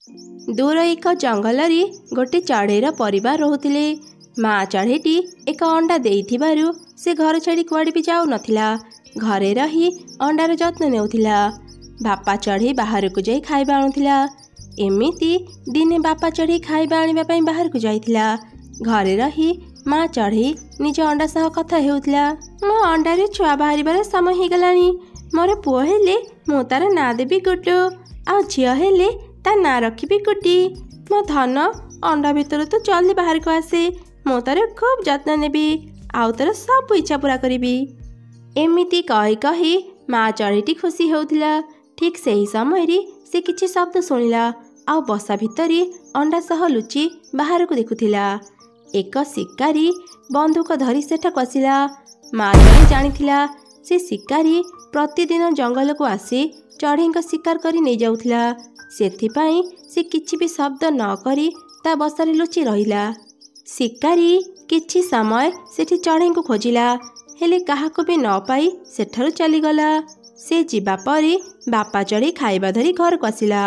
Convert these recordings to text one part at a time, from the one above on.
दूर एक जंगल गोटे चढ़ेर परिवार रोते। माँ चढ़ेटी एक अंडा देइथिबारु से घर छाड़ी कुआडे भी जाऊ नथिला। घरे रही अंडार जत्न नेउथिला। बापा चढ़े बाहर को जाई खाइबा आनुथिला। एमिति दिने बापा चढ़े खाइबा आनिबा पई बाहर को जाइथिला। घरे रही माँ चढ़े निज अंडा सह कथा हेउथिला। मो अंडारे छुआ बाहरिबार समय हो गलानी। मोर पुओ हेले मु तार ना देबी गुड्डू, आ झियो हेले ता ना रखिबी गुड्डी। मो धन अंडा भितर तो जल्दी बाहर को आसे। मु तार खूब जत्न नेबी, आउ तार सब इच्छा पूरा करिबी। एमिति कही कही माँ चढ़ेटी खुशी होउथिला। ठीक सही समय रे से किछि शब्द सुनिला। आ बसा भितरी अंडा सह लुचि बाहर को देखुथिला। एक शिकारी बंदूक धरी सेठा आसिला। माँ चढ़े जानिथिला से शिकारी प्रतिदिन जंगल को आसी चढ़ेई शिकार करी नहीं जाउथिला। सेथिपाई से किछि भी शब्द न करी ता बसारे लुचि रहिला। शिकारी किछि समय सेठी चढ़ेई को खोजिला, हेले काहाको भी न पाई सेठारु चलीगला। से जीवा परे बापा चढ़े खाइबा धरी घर को आसिला।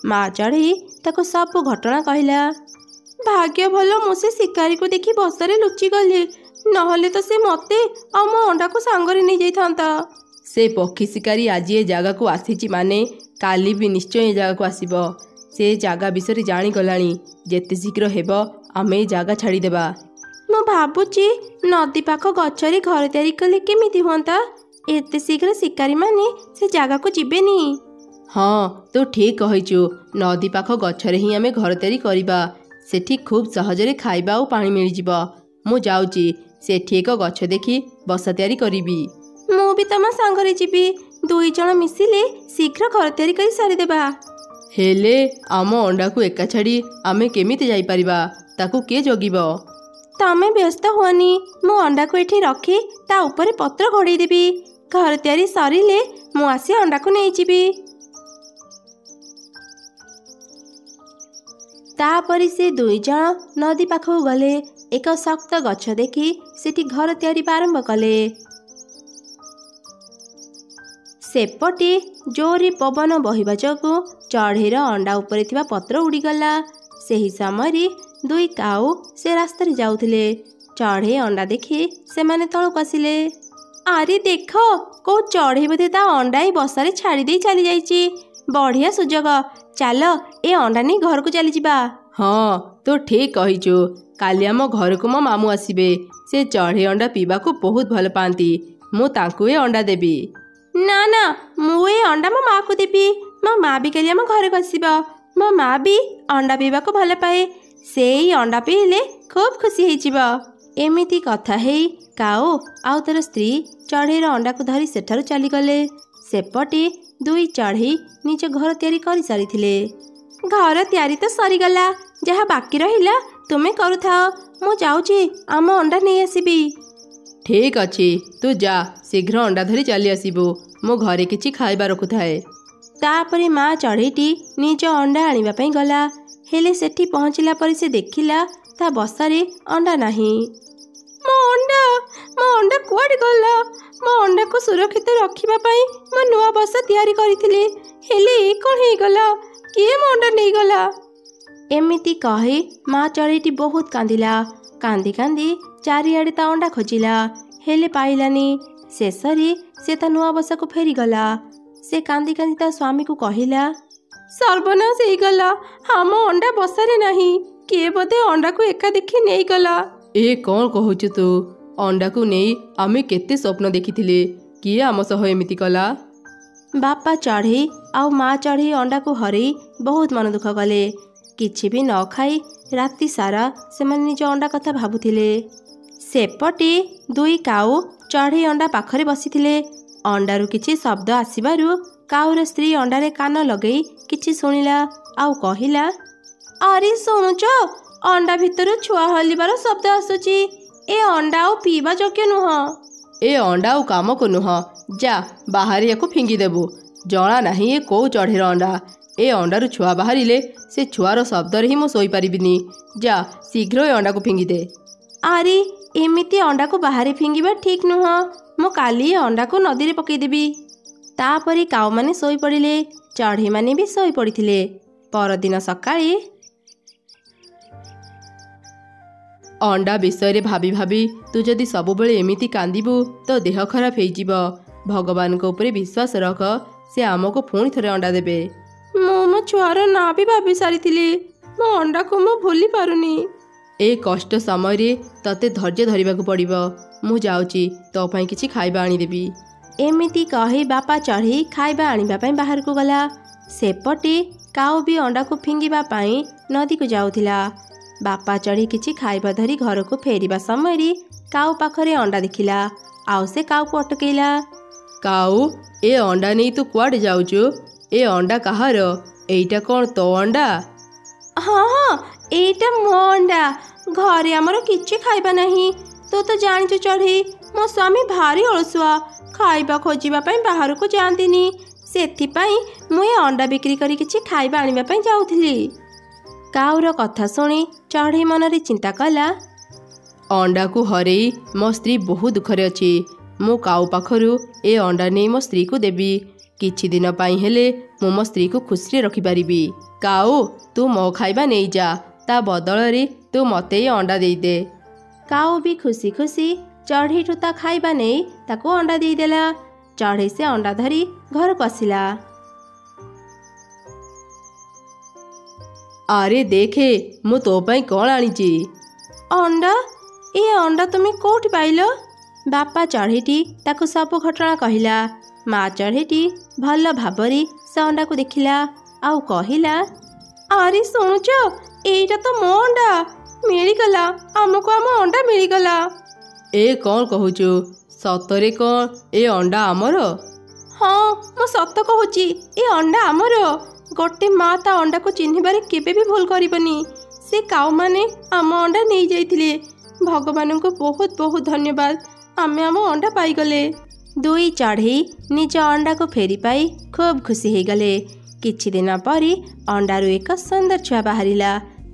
माँ चढ़े ताको सब घटना कहला। भाग्य भल मु से शिकारी को देखी बसारे लुचि गली, नहले तो से मते आ मो अंडा को सांगरे नहीं जाइथांता। से पक्षी शिकारी आज ए जगह को आसीची माने काली भी निश्चय ए जगह को आसीबो। से जगह विषय जानी गलानी। जेते शीघ्र हेबो आमे ए जगह छाड़ी देबा। मु भाबुची नदी पाख गछरे घर तैयारी कले केमिति हुंता। एते शीघ्र शिकारी माने से जगह को जिबेनी। हाँ तो ठीक कहिचु। नदी पाख गछरे ही आमे घर तैयारी करिबा। सेठी खूब सहजरे खाइबा और पानी मिल जिबो। मु जाउची सेठी एक गछ देखी बसा तैयारी करिबी। मु भी तमा सांगरे जिबी। दुई जण मिसिले शीघ्र घर तैयारी करी सारी देबा। हेले आम अंडा को एका छाड़ी आमे केमिति जाई परिबा, ताकू के जगिबो। तमे व्यस्त हुअनी, मु अंडा को एठी रखी ता ऊपर पत्र घोड़े देबी। घर तैयारी सरिले मु आसी अंडा को नहीं जिबी। तापरि से दुई जण नदी पाखକୁ गले। एक शक्त गछ देखि सेठी घर तैयारी आरंभ कले। सेपटे जोरी पवन बहिबा जोगु चढ़ेर अंडा उपरे थिबा पत्र उड़ीगला। सेही समय दुई काऊ से रास्ता जाउथिले। चढ़े अंडा देखि से माने तळक आसिले। अरे देख को चढ़े बोधे ता अंडा ही बसारे छाड़ी दे चली जाइची। बढ़िया सुजोग, चल ए अंडा नहीं घर को चली जिबा। हाँ तो ठीक कहिचु। काली आम घर को मो मामू आसीबे। से चढ़े अंडा पीबा को बहुत भल पाती। मु तांकु ए अंडा देबी। ना ना मु ए अंडा मो माँ को देबी। मो माँ भी काली आम घर को आसीबा। मो माँ भी अंडा पीबा को भल पाए। से अंडा पीले खूब खुशी हो जिबा। एमिति कथा हेई काऊ आउ तार स्त्री चढ़ेर अंडा को धरी सेठारु चली गले। सेपटे दुई चढ़ई निज घर तैयारी करि सारिथिले। घर तैयारी तो सरीगला, जहाँ बाकी रहिला तुमे करुथाओ। मु जाउची आम अंडा नहीं आसीबी। ठीक अछि, तू जा शीघ्र अंडा धरी चली आसीबो। मो घरे किछि खाइबा रखुथाए। तापरे माँ चढ़ईटी निज अंडा आनिबा पई गला। हेले सेठी पहुँचला पर से देखिला ता बसारे अंडा नाही। मो अंडा कुआडे गला। मो अंडा को सुरक्षित रखिबा पई मो नुआ बसा तैयारी करिथिले, हेले ए कोन हे गला। किए मो अंडा नहीं गला। एमिति कहे माँ चढ़ईटी बहुत कांदिला। कांदी कांदी चारिआडे ता अंडा खोजिला, हेले पाइलानी। शेषरे से ता नुआ बसा को फेरी गला। से कांदी कांदी ता स्वामी को कहिला, सर्वनाश हो गला। हम अंडा बसारे नाही। किए बोधे अंडा को एका देखि नहीं गला। ए कौन कहूचु तू? अंडा को नहीं आमे केते स्वप्न देखिथिले। किए आम सह एमिति कला? बापा चढ़े आउ माँ चढ़े अंडा को हरई बहुत मन दुख कले। किछि भी न खाई राति सारा से निज अंडा कथा भाबुथिले। सेपटे दुई काऊ चढ़े अंडा पाखरे बसिथिले। अंडारू किछि शब्द आसिबारु काऊर स्त्री अंडारे कान लगई किछि सुनिला आउ कहिला, अरे सुनुच अंडा भितर छुआ हलिबार शब्द आसुची। ए अंडा आउ पीबा योग्य नुह। ए अंडा आउ काम को नुह। जा बाहर याको फिंगी देबु। जना नाही ए को चढ़ेर अंडा। ए अंडारू छुआ बाहरिले से छुआर शब्द रे ही मो सोई परिबिनी। जा शीघ्र ए अंडा को फिंगी दे। अरे एमिति अंडा को बाहर फिंगिबा ठीक नुह। मो काली अंडा को नदी रे पकई देबी। तापरे काऊ माने सोई पड़िले। चढ़े माने भी सोई पड़िथिले। ପରଦିନ ସକାଳେ ଅଣ୍ଡା ବିଷୟରେ ଭାବି ଭାବି ତୁ ଯଦି ସବୁବେଳେ ଏମିତି କାନ୍ଦିବୁ ତ ଦେହ ଖରାପ ହେଇଯିବ। ଭଗବାନଙ୍କ ଉପରେ ବିଶ୍ୱାସ ରଖ, ସେ ଆମକୁ ପୁଣି ଥରେ ଅଣ୍ଡା ଦେବେ। ମୁଁ ମୋ ଛୁଆର ନାଁ ବି ଭାବି ସାରିଥିଲି। ମୋ ଅଣ୍ଡାକୁ ମୁଁ ଭୁଲି ପାରୁନି। ଏ କଷ୍ଟ ସମୟରେ ତତେ ଧୈର୍ଯ୍ୟ ଧରିବାକୁ ପଡ଼ିବ। ମୁଁ ଯାଉଛି, ତୋ ପାଇଁ କିଛି ଖାଇବା ଆଣିଦେବି। ଏମିତି କହି ବାପା ଚଢ଼େଇ ଖାଇବା ଆଣିବା ପାଇଁ ବାହାରକୁ ଗଲା। ସେପଟେ କାଉ ବି ଅଣ୍ଡାକୁ ଫିଙ୍ଗିବା ପାଇଁ ନଦୀକୁ ଯାଉଥିଲା। ବାପା ଚଢ଼େଇ କିଛି ଖାଇବା ଧରି ଘରକୁ ଫେରିବା ସମୟରେ କାଉ ପାଖରେ ଅଣ୍ଡା ଦେଖିଲା। ଆଉ ସେ କାଉକୁ ଅଟକେଇଲା। କାଉ, ଏ ଅଣ୍ଡା ନେଇ ତୁ କୁଆଡ଼େ ଯାଉଛୁ? ଏ ଅଣ୍ଡା କାହାର? ଏଇଟା କ'ଣ ତୋ ଅଣ୍ଡା? ହଁ ହଁ, ଏଇଟା ମୋ ଅଣ୍ଡା। ଘରେ ଆମର କିଛି ଖାଇବା ନାହିଁ। ତୁ ତ ଜାଣିଛୁ ଚଢ଼େଇ, ମୋ ସ୍ୱାମୀ ଭାରି ଅଳସୁଆ। ଖାଇବା ଖୋଜିବା ପାଇଁ ବାହାରକୁ ଯାଆନ୍ତିନି। ସେଥିପାଇଁ ମୁଁ ଏ ଅଣ୍ଡା ବିକ୍ରି କରି କିଛି ଖାଇବା ଆଣିବା ପାଇଁ ଯାଉଥିଲି। କାଉର କଥା ଶୁଣି ଚଢ଼େଇ ମନରେ ଚିନ୍ତା କଲା, ଅଣ୍ଡାକୁ ହରେଇ ମୋ ସ୍ତ୍ରୀ ବହୁତ ଦୁଃଖରେ ଅଛି। ମୁଁ କାଉ ପାଖରୁ ଏ ଅଣ୍ଡା ନେଇ ମୋ ସ୍ତ୍ରୀକୁ ଦେବି। କିଛି ଦିନ ପାଇଁ ହେଲେ ମୁଁ ମୋ ସ୍ତ୍ରୀକୁ ଖୁସିରେ ରଖିପାରିବି। କାଉ, ତୁ ମୋ ଖାଇବା ନେଇଯା, ତା ବଦଳରେ ତୁ ମୋତେ ଏ ଅଣ୍ଡା ଦେଇଦେ। କାଉ ବି ଖୁସି ଖୁସି ଚଢ଼େଇଠୁ ତା ଖାଇବା ନେଇ ତାକୁ ଅଣ୍ଡା ଦେଇଦେଲା। ଚଢ଼େଇ ସେ ଅଣ୍ଡା ଧରି ଘରକୁ ଆସିଲା। ଆରେ ଦେଖେ, ମୁଁ ତୋ ପାଇଁ କ'ଣ ଆଣିଛି। ଅଣ୍ଡା? ଏ ଅଣ୍ଡା ତୁମେ କୋଉଠି ପାଇଲ? ବାପା ଚଢ଼େଇଟି ତାକୁ ସବୁ ଘଟଣା କହିଲା। ମା ଚଢ଼େଇଟି ଭଲ ଭାବରେ ସେ ଅଣ୍ଡାକୁ ଦେଖିଲା ଆଉ କହିଲା, ଆରେ ଶୁଣୁଛ, ଏଇଟା ତ ମୋ ଅଣ୍ଡା। ମିଳିଗଲା, ଆମକୁ ଆମ ଅଣ୍ଡା ମିଳିଗଲା। ଏ କ'ଣ କହୁଛୁ? ସତରେ କ'ଣ ଏ ଅଣ୍ଡା ଆମର? ହଁ, ମୁଁ ସତ କହୁଛି, ଏ ଅଣ୍ଡା ଆମର। ଗୋଟେ ମା ତା ଅଣ୍ଡାକୁ ଚିହ୍ନିବାରେ କେବେ ବି ଭୁଲ କରିବନି। ସେ କାଉମାନେ ଆମ ଅଣ୍ଡା ନେଇଯାଇଥିଲେ। ଭଗବାନଙ୍କୁ ବହୁତ ବହୁତ ଧନ୍ୟବାଦ, ଆମେ ଆମ ଅଣ୍ଡା ପାଇଗଲେ। ଦୁଇ ଚଢ଼େଇ ନିଜ ଅଣ୍ଡାକୁ ଫେରି ପାଇ ଖୁବ୍ ଖୁସି ହେଇଗଲେ। କିଛି ଦିନ ପରେ ଅଣ୍ଡାରୁ ଏକ ସୁନ୍ଦର ଛୁଆ ବାହାରିଲା।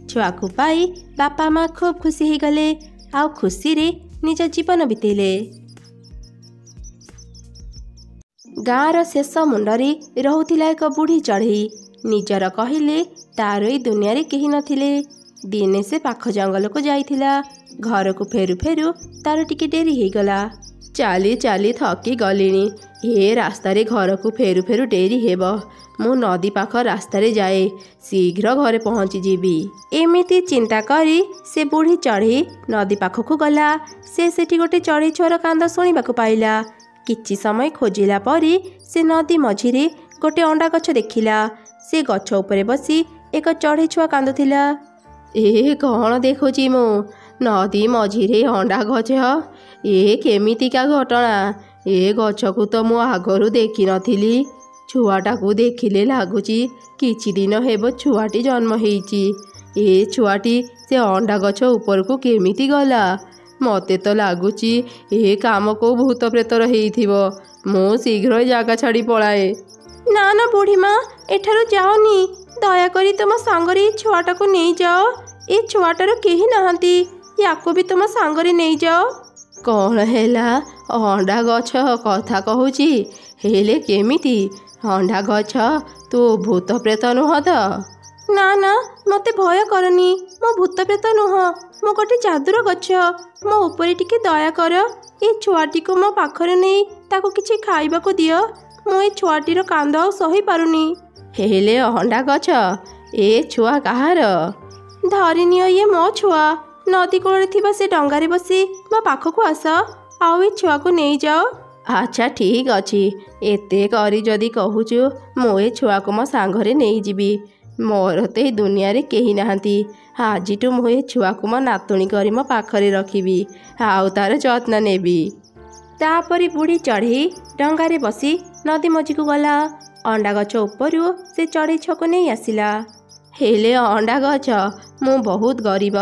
ଛୁଆକୁ ପାଇ ବାପା ମା ଖୁବ୍ ଖୁସି ହେଇଗଲେ ଆଉ ଖୁସିରେ ନିଜ ଜୀବନ ବିତେଇଲେ। ଗାଁର ଶେଷ ମୁଣ୍ଡରେ ରହୁଥିଲା ଏକ ବୁଢ଼ୀ ଚଢ଼େଇ। ନିଜର କହିଲେ ତାର ଏଇ ଦୁନିଆରେ କେହି ନଥିଲେ। ଦିନେ ସେ ପାଖ ଜଙ୍ଗଲକୁ ଯାଇଥିଲା। ଘରକୁ ଫେରୁ ଫେରୁ ତାର ଟିକେ ଡେରି ହେଇଗଲା। ଚାଲି ଚାଲି ଥକି ଗଲିଣି। ଏ ରାସ୍ତାରେ ଘରକୁ ଫେରୁ ଫେରୁ ଡେରି ହେବ। ମୁଁ ନଦୀ ପାଖ ରାସ୍ତାରେ ଯାଏ, ଶୀଘ୍ର ଘରେ ପହଞ୍ଚିଯିବି। ଏମିତି ଚିନ୍ତା କରି ସେ ବୁଢ଼ୀ ଚଢ଼େଇ ନଦୀ ପାଖକୁ ଗଲା। ସେ ସେଠି ଗୋଟେ ଚଢ଼େଇ ଛୁଆର କାନ୍ଦ ଶୁଣିବାକୁ ପାଇଲା। କିଛି ସମୟ ଖୋଜିଲା ପରେ ସେ ନଦୀ ମଝିରେ ଗୋଟେ ଅଣ୍ଡା ଗଛ ଦେଖିଲା। ସେ ଗଛ ଉପରେ ବସି ଏକ ଚଢ଼େଇ ଛୁଆ କାନ୍ଦୁଥିଲା। ଏ କ'ଣ ଦେଖୁଛି ମୁଁ? ନଦୀ ମଝିରେ ଅଣ୍ଡା ଗଛ? ଏ କେମିତିକା ଘଟଣା? ଏ ଗଛକୁ ତ ମୁଁ ଆଗରୁ ଦେଖିନଥିଲି। ଛୁଆଟାକୁ ଦେଖିଲେ ଲାଗୁଛି କିଛି ଦିନ ହେବ ଛୁଆଟି ଜନ୍ମ ହେଇଛି। ଏ ଛୁଆଟି ସେ ଅଣ୍ଡା ଗଛ ଉପରକୁ କେମିତି ଗଲା? ମୋତେ ତ ଲାଗୁଛି ଏ କାମ କେଉଁ ଭୂତ ପ୍ରେତର ହେଇଥିବ। ମୁଁ ଶୀଘ୍ର ଏ ଜାଗା ଛାଡ଼ି ପଳାଏ। ନା ନା ବୁଢ଼ୀ ମା, ଏଠାରୁ ଯାଅନି। ଦୟାକରି ତୁମ ସାଙ୍ଗରେ ଏ ଛୁଆଟାକୁ ନେଇଯାଅ। ଏ ଛୁଆଟାର କେହି ନାହାନ୍ତି। ୟାକୁ ବି ତୁମ ସାଙ୍ଗରେ ନେଇଯାଅ। କ'ଣ ହେଲା? ଅଣ୍ଡା ଗଛ କଥା କହୁଛି, ହେଲେ କେମିତି? ଅଣ୍ଡା ଗଛ, ତୁ ଭୂତ ପ୍ରେତ ନୁହଁ ତ? ନା ନା, ମୋତେ ଭୟ କରନି। ମୁଁ ଭୂତ ପ୍ରେତ ନୁହଁ, ମୁଁ ଗୋଟେ ଯାଦୁର ଗଛ। ମୋ ଉପରେ ଟିକେ ଦୟା କର। ଏ ଛୁଆଟିକୁ ମୋ ପାଖରେ ନେଇ ତାକୁ କିଛି ଖାଇବାକୁ ଦିଅ। ମୁଁ ଏ ଛୁଆଟିର କାନ୍ଦ ଆଉ ସହିପାରୁନି। ହେଲେ ଅଣ୍ଡା ଗଛ, ଏ ଛୁଆ କାହାର? ଧରିନିଅ, ଇଏ ମୋ ଛୁଆ। ନଦୀ କୂଳରେ ଥିବା ସେ ଡଙ୍ଗାରେ ବସି ମୋ ପାଖକୁ ଆସ, ଆଉ ଏ ଛୁଆକୁ ନେଇଯାଅ। ଆଚ୍ଛା ଠିକ୍ ଅଛି, ଏତେ କରି ଯଦି କହୁଛୁ, ମୁଁ ଏ ଛୁଆକୁ ମୋ ସାଙ୍ଗରେ ନେଇଯିବି। ମୋର ତ ଏ ଦୁନିଆରେ କେହି ନାହାନ୍ତି। ଆଜିଠୁ ମୁଁ ଏ ଛୁଆକୁ ମୋ ନାତୁଣୀ କରି ମୋ ପାଖରେ ରଖିବି, ଆଉ ତାର ଯତ୍ନ ନେବି। ତାପରେ ବୁଢ଼ୀ ଚଢ଼େଇ ଡଙ୍ଗାରେ ବସି ନଦୀ ମଝିକୁ ଗଲା। ଅଣ୍ଡା ଗଛ ଉପରୁ ସେ ଚଢ଼େଇ ଛୁଆକୁ ନେଇ ଆସିଲା। ହେଲେ ଅଣ୍ଡା ଗଛ, ମୁଁ ବହୁତ ଗରିବ।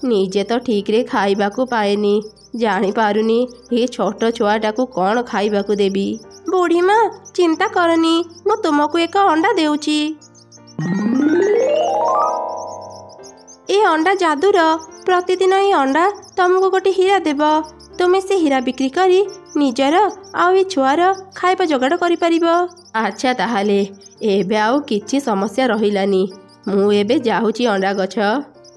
ନିଜେ ତ ଠିକ୍ରେ ଖାଇବାକୁ ପାଏନି। ଜାଣିପାରୁନି ଏ ଛୋଟ ଛୁଆଟାକୁ କ'ଣ ଖାଇବାକୁ ଦେବି। ବୁଢ଼ୀ ମା, ଚିନ୍ତା କରନି, ମୁଁ ତୁମକୁ ଏକ ଅଣ୍ଡା ଦେଉଛି। ଏ ଅଣ୍ଡା ଯାଦୁର। ପ୍ରତିଦିନ ଏ ଅଣ୍ଡା ତମକୁ ଗୋଟେ ହୀରା ଦେବ। ତୁମେ ସେ ହୀରା ବିକ୍ରି କରି ନିଜର ଆଉ ଏ ଛୁଆର ଖାଇବା ଯୋଗାଡ଼ କରିପାରିବ। ଆଚ୍ଛା, ତାହେଲେ ଏବେ ଆଉ କିଛି ସମସ୍ୟା ରହିଲାନି। ମୁଁ ଏବେ ଯାଉଛି ଅଣ୍ଡା ଗଛ।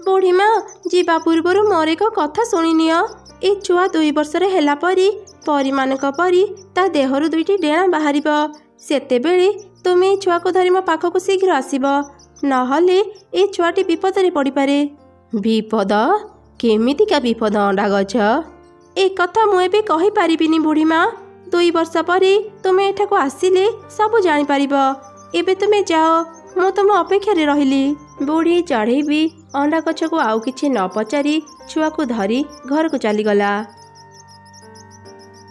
ବୁଢ଼ୀମା ଯିବା ପୂର୍ବରୁ ମୋର ଏକ କଥା ଶୁଣିନିଅ। ଏ ଛୁଆ 2 ବର୍ଷର ହେଲା ପରି ପରୀମାନଙ୍କ ପରି ତା ଦେହରୁ 2ଟି ଡେଣା ବାହାରିବ। ସେତେବେଳେ ତୁମେ ଏ ଛୁଆକୁ ଧରି ମୋ ପାଖକୁ ଶୀଘ୍ର ଆସିବ, ନହେଲେ ଏ ଛୁଆଟି ବିପଦରେ ପଡ଼ିପାରେ। ବିପଦ? କେମିତିକା ବିପଦ ଅଣ୍ଡା ଗଛ? ଏ କଥା ମୁଁ ଏବେ କହିପାରିବିନି ବୁଢ଼ୀମା। 2 ବର୍ଷ ପରେ ତୁମେ ଏଠାକୁ ଆସିଲେ ସବୁ ଜାଣିପାରିବ। ଏବେ ତୁମେ ଯାଅ, ମୁଁ ତୁମ ଅପେକ୍ଷାରେ ରହିଲି। ବୁଢ଼ୀ ଚଢ଼େଇ ବି ଅଣ୍ଡା ଗଛକୁ ଆଉ କିଛି ନ ପଚାରି ଛୁଆକୁ ଧରି ଘରକୁ ଚାଲିଗଲା।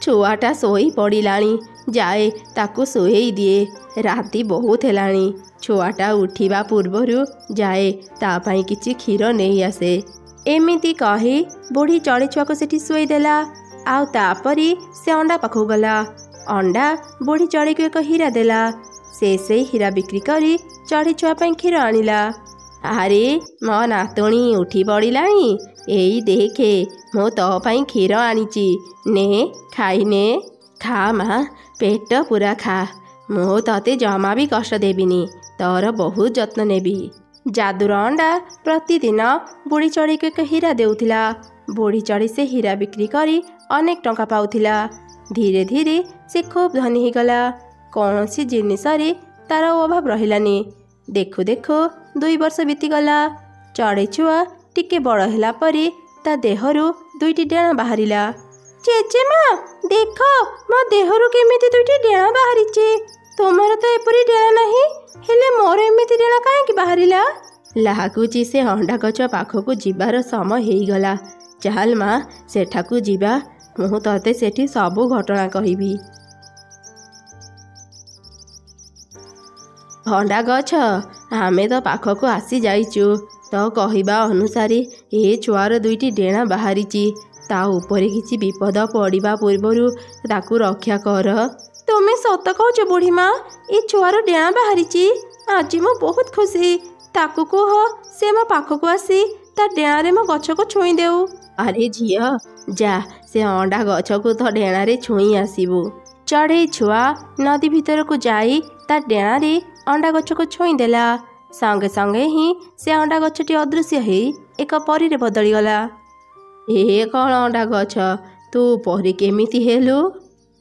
ଛୁଆଟା ଶୋଇ ପଡ଼ିଲାଣି, ଯାଏ ତାକୁ ଶୋଏଇ ଦିଏ। ରାତି ବହୁତ ହେଲାଣି। ଛୁଆଟା ଉଠିବା ପୂର୍ବରୁ ଯାଏ ତା ପାଇଁ କିଛି କ୍ଷୀର ନେଇ ଆସେ। ଏମିତି କହି ବୁଢ଼ୀ ଚଢ଼େଇ ଛୁଆକୁ ସେଠି ଶୋଇଦେଲା। ଆଉ ତାପରେ ସେ ଅଣ୍ଡା ପାଖକୁ ଗଲା। ଅଣ୍ଡା ବୁଢ଼ୀ ଚଢ଼େଇକୁ ଏକ ହୀରା ଦେଲା। ସେ ସେଇ ହୀରା ବିକ୍ରି କରି ଚଢ଼େଇ ଛୁଆ ପାଇଁ କ୍ଷୀର ଆଣିଲା। ଆରେ ମୋ ନାତୁଣୀ ଉଠି ପଡ଼ିଲାଣି, ଏଇ ଦେଖେ ମୁଁ ତୋ ପାଇଁ କ୍ଷୀର ଆଣିଛି, ନେ ଖାଇନେ। ଖା ମା, ପେଟ ପୁରା ଖା। ମୁଁ ତତେ ଜମା ବି କଷ୍ଟ ଦେବିନି, ତୋର ବହୁତ ଯତ୍ନ ନେବି। ଯାଦୁର ଅଣ୍ଡା ପ୍ରତିଦିନ ବୁଢ଼ୀ ଚଢ଼େଇକୁ ଏକ ହୀରା ଦେଉଥିଲା। ବୁଢ଼ୀ ଚଢ଼େଇ ସେ ହୀରା ବିକ୍ରି କରି ଅନେକ ଟଙ୍କା ପାଉଥିଲା। ଧୀରେ ଧୀରେ ସେ ଖୁବ୍ ଧନୀ ହେଇଗଲା। କୌଣସି ଜିନିଷରେ ତାର ଅଭାବ ରହିଲାନି। ଦେଖୁ ଦେଖୁ 2 ବର୍ଷ ବିତିଗଲା। ଚଢ଼େଇ ଛୁଆ ଟିକେ ବଡ଼ ହେଲା ପରେ ତା ଦେହରୁ 2ଟି ଡେଣା ବାହାରିଲା। ଜେଜେମା ଦେଖ, ମୋ ଦେହରୁ କେମିତି 2ଟି ଡେଣା ବାହାରିଛି। ତୁମର ତ ଏପରି ଡେଣା ନାହିଁ, ହେଲେ ମୋର ଏମିତି ଡେଣା କାହିଁକି ବାହାରିଲା? ଲାଗୁଛି ସେ ଅଣ୍ଡା ଗଛ ପାଖକୁ ଯିବାର ସମୟ ହେଇଗଲା। ଚାଲ ମା, ସେଠାକୁ ଯିବା। ମୁଁ ତତେ ସେଠି ସବୁ ଘଟଣା କହିବି। ଅଣ୍ଡା ଗଛ, ଆମେ ତ ପାଖକୁ ଆସି ଯାଇଛୁ। ତ କହିବା ଅନୁସାରେ ଏ ଛୁଆର 2ଟି ଡେଣା ବାହାରିଛି। ତା ଉପରେ କିଛି ବିପଦ ପଡ଼ିବା ପୂର୍ବରୁ ତାକୁ ରକ୍ଷା କର। ତୁମେ ସତ କହୁଛ ବୁଢ଼ୀମା, ଏ ଛୁଆର ଡେଣା ବାହାରିଛି। ଆଜି ମୁଁ ବହୁତ ଖୁସି। ତାକୁ କୁହ ସେ ମୋ ପାଖକୁ ଆସି ତା ଡେଣାରେ ମୋ ଗଛକୁ ଛୁଇଁ ଦେଉ। ଆରେ ଝିଅ, ଯା ସେ ଅଣ୍ଡା ଗଛକୁ ତ ଡେଣାରେ ଛୁଇଁ ଆସିବୁ। ଚଢ଼େଇ ଛୁଆ ନଦୀ ଭିତରକୁ ଯାଇ ତା ଡେଣାରେ ଅଣ୍ଡା ଗଛକୁ ଛୁଇଁ ଦେଲା। ସଙ୍ଗେ ସଙ୍ଗେ ହିଁ ସେ ଅଣ୍ଡା ଗଛଟି ଅଦୃଶ୍ୟ ହେଇ ଏକ ପରୀରେ ବଦଳିଗଲା। ଏ କ'ଣ ଅଣ୍ଡା ଗଛ, ତୁ ପରୀ କେମିତି ହେଲୁ?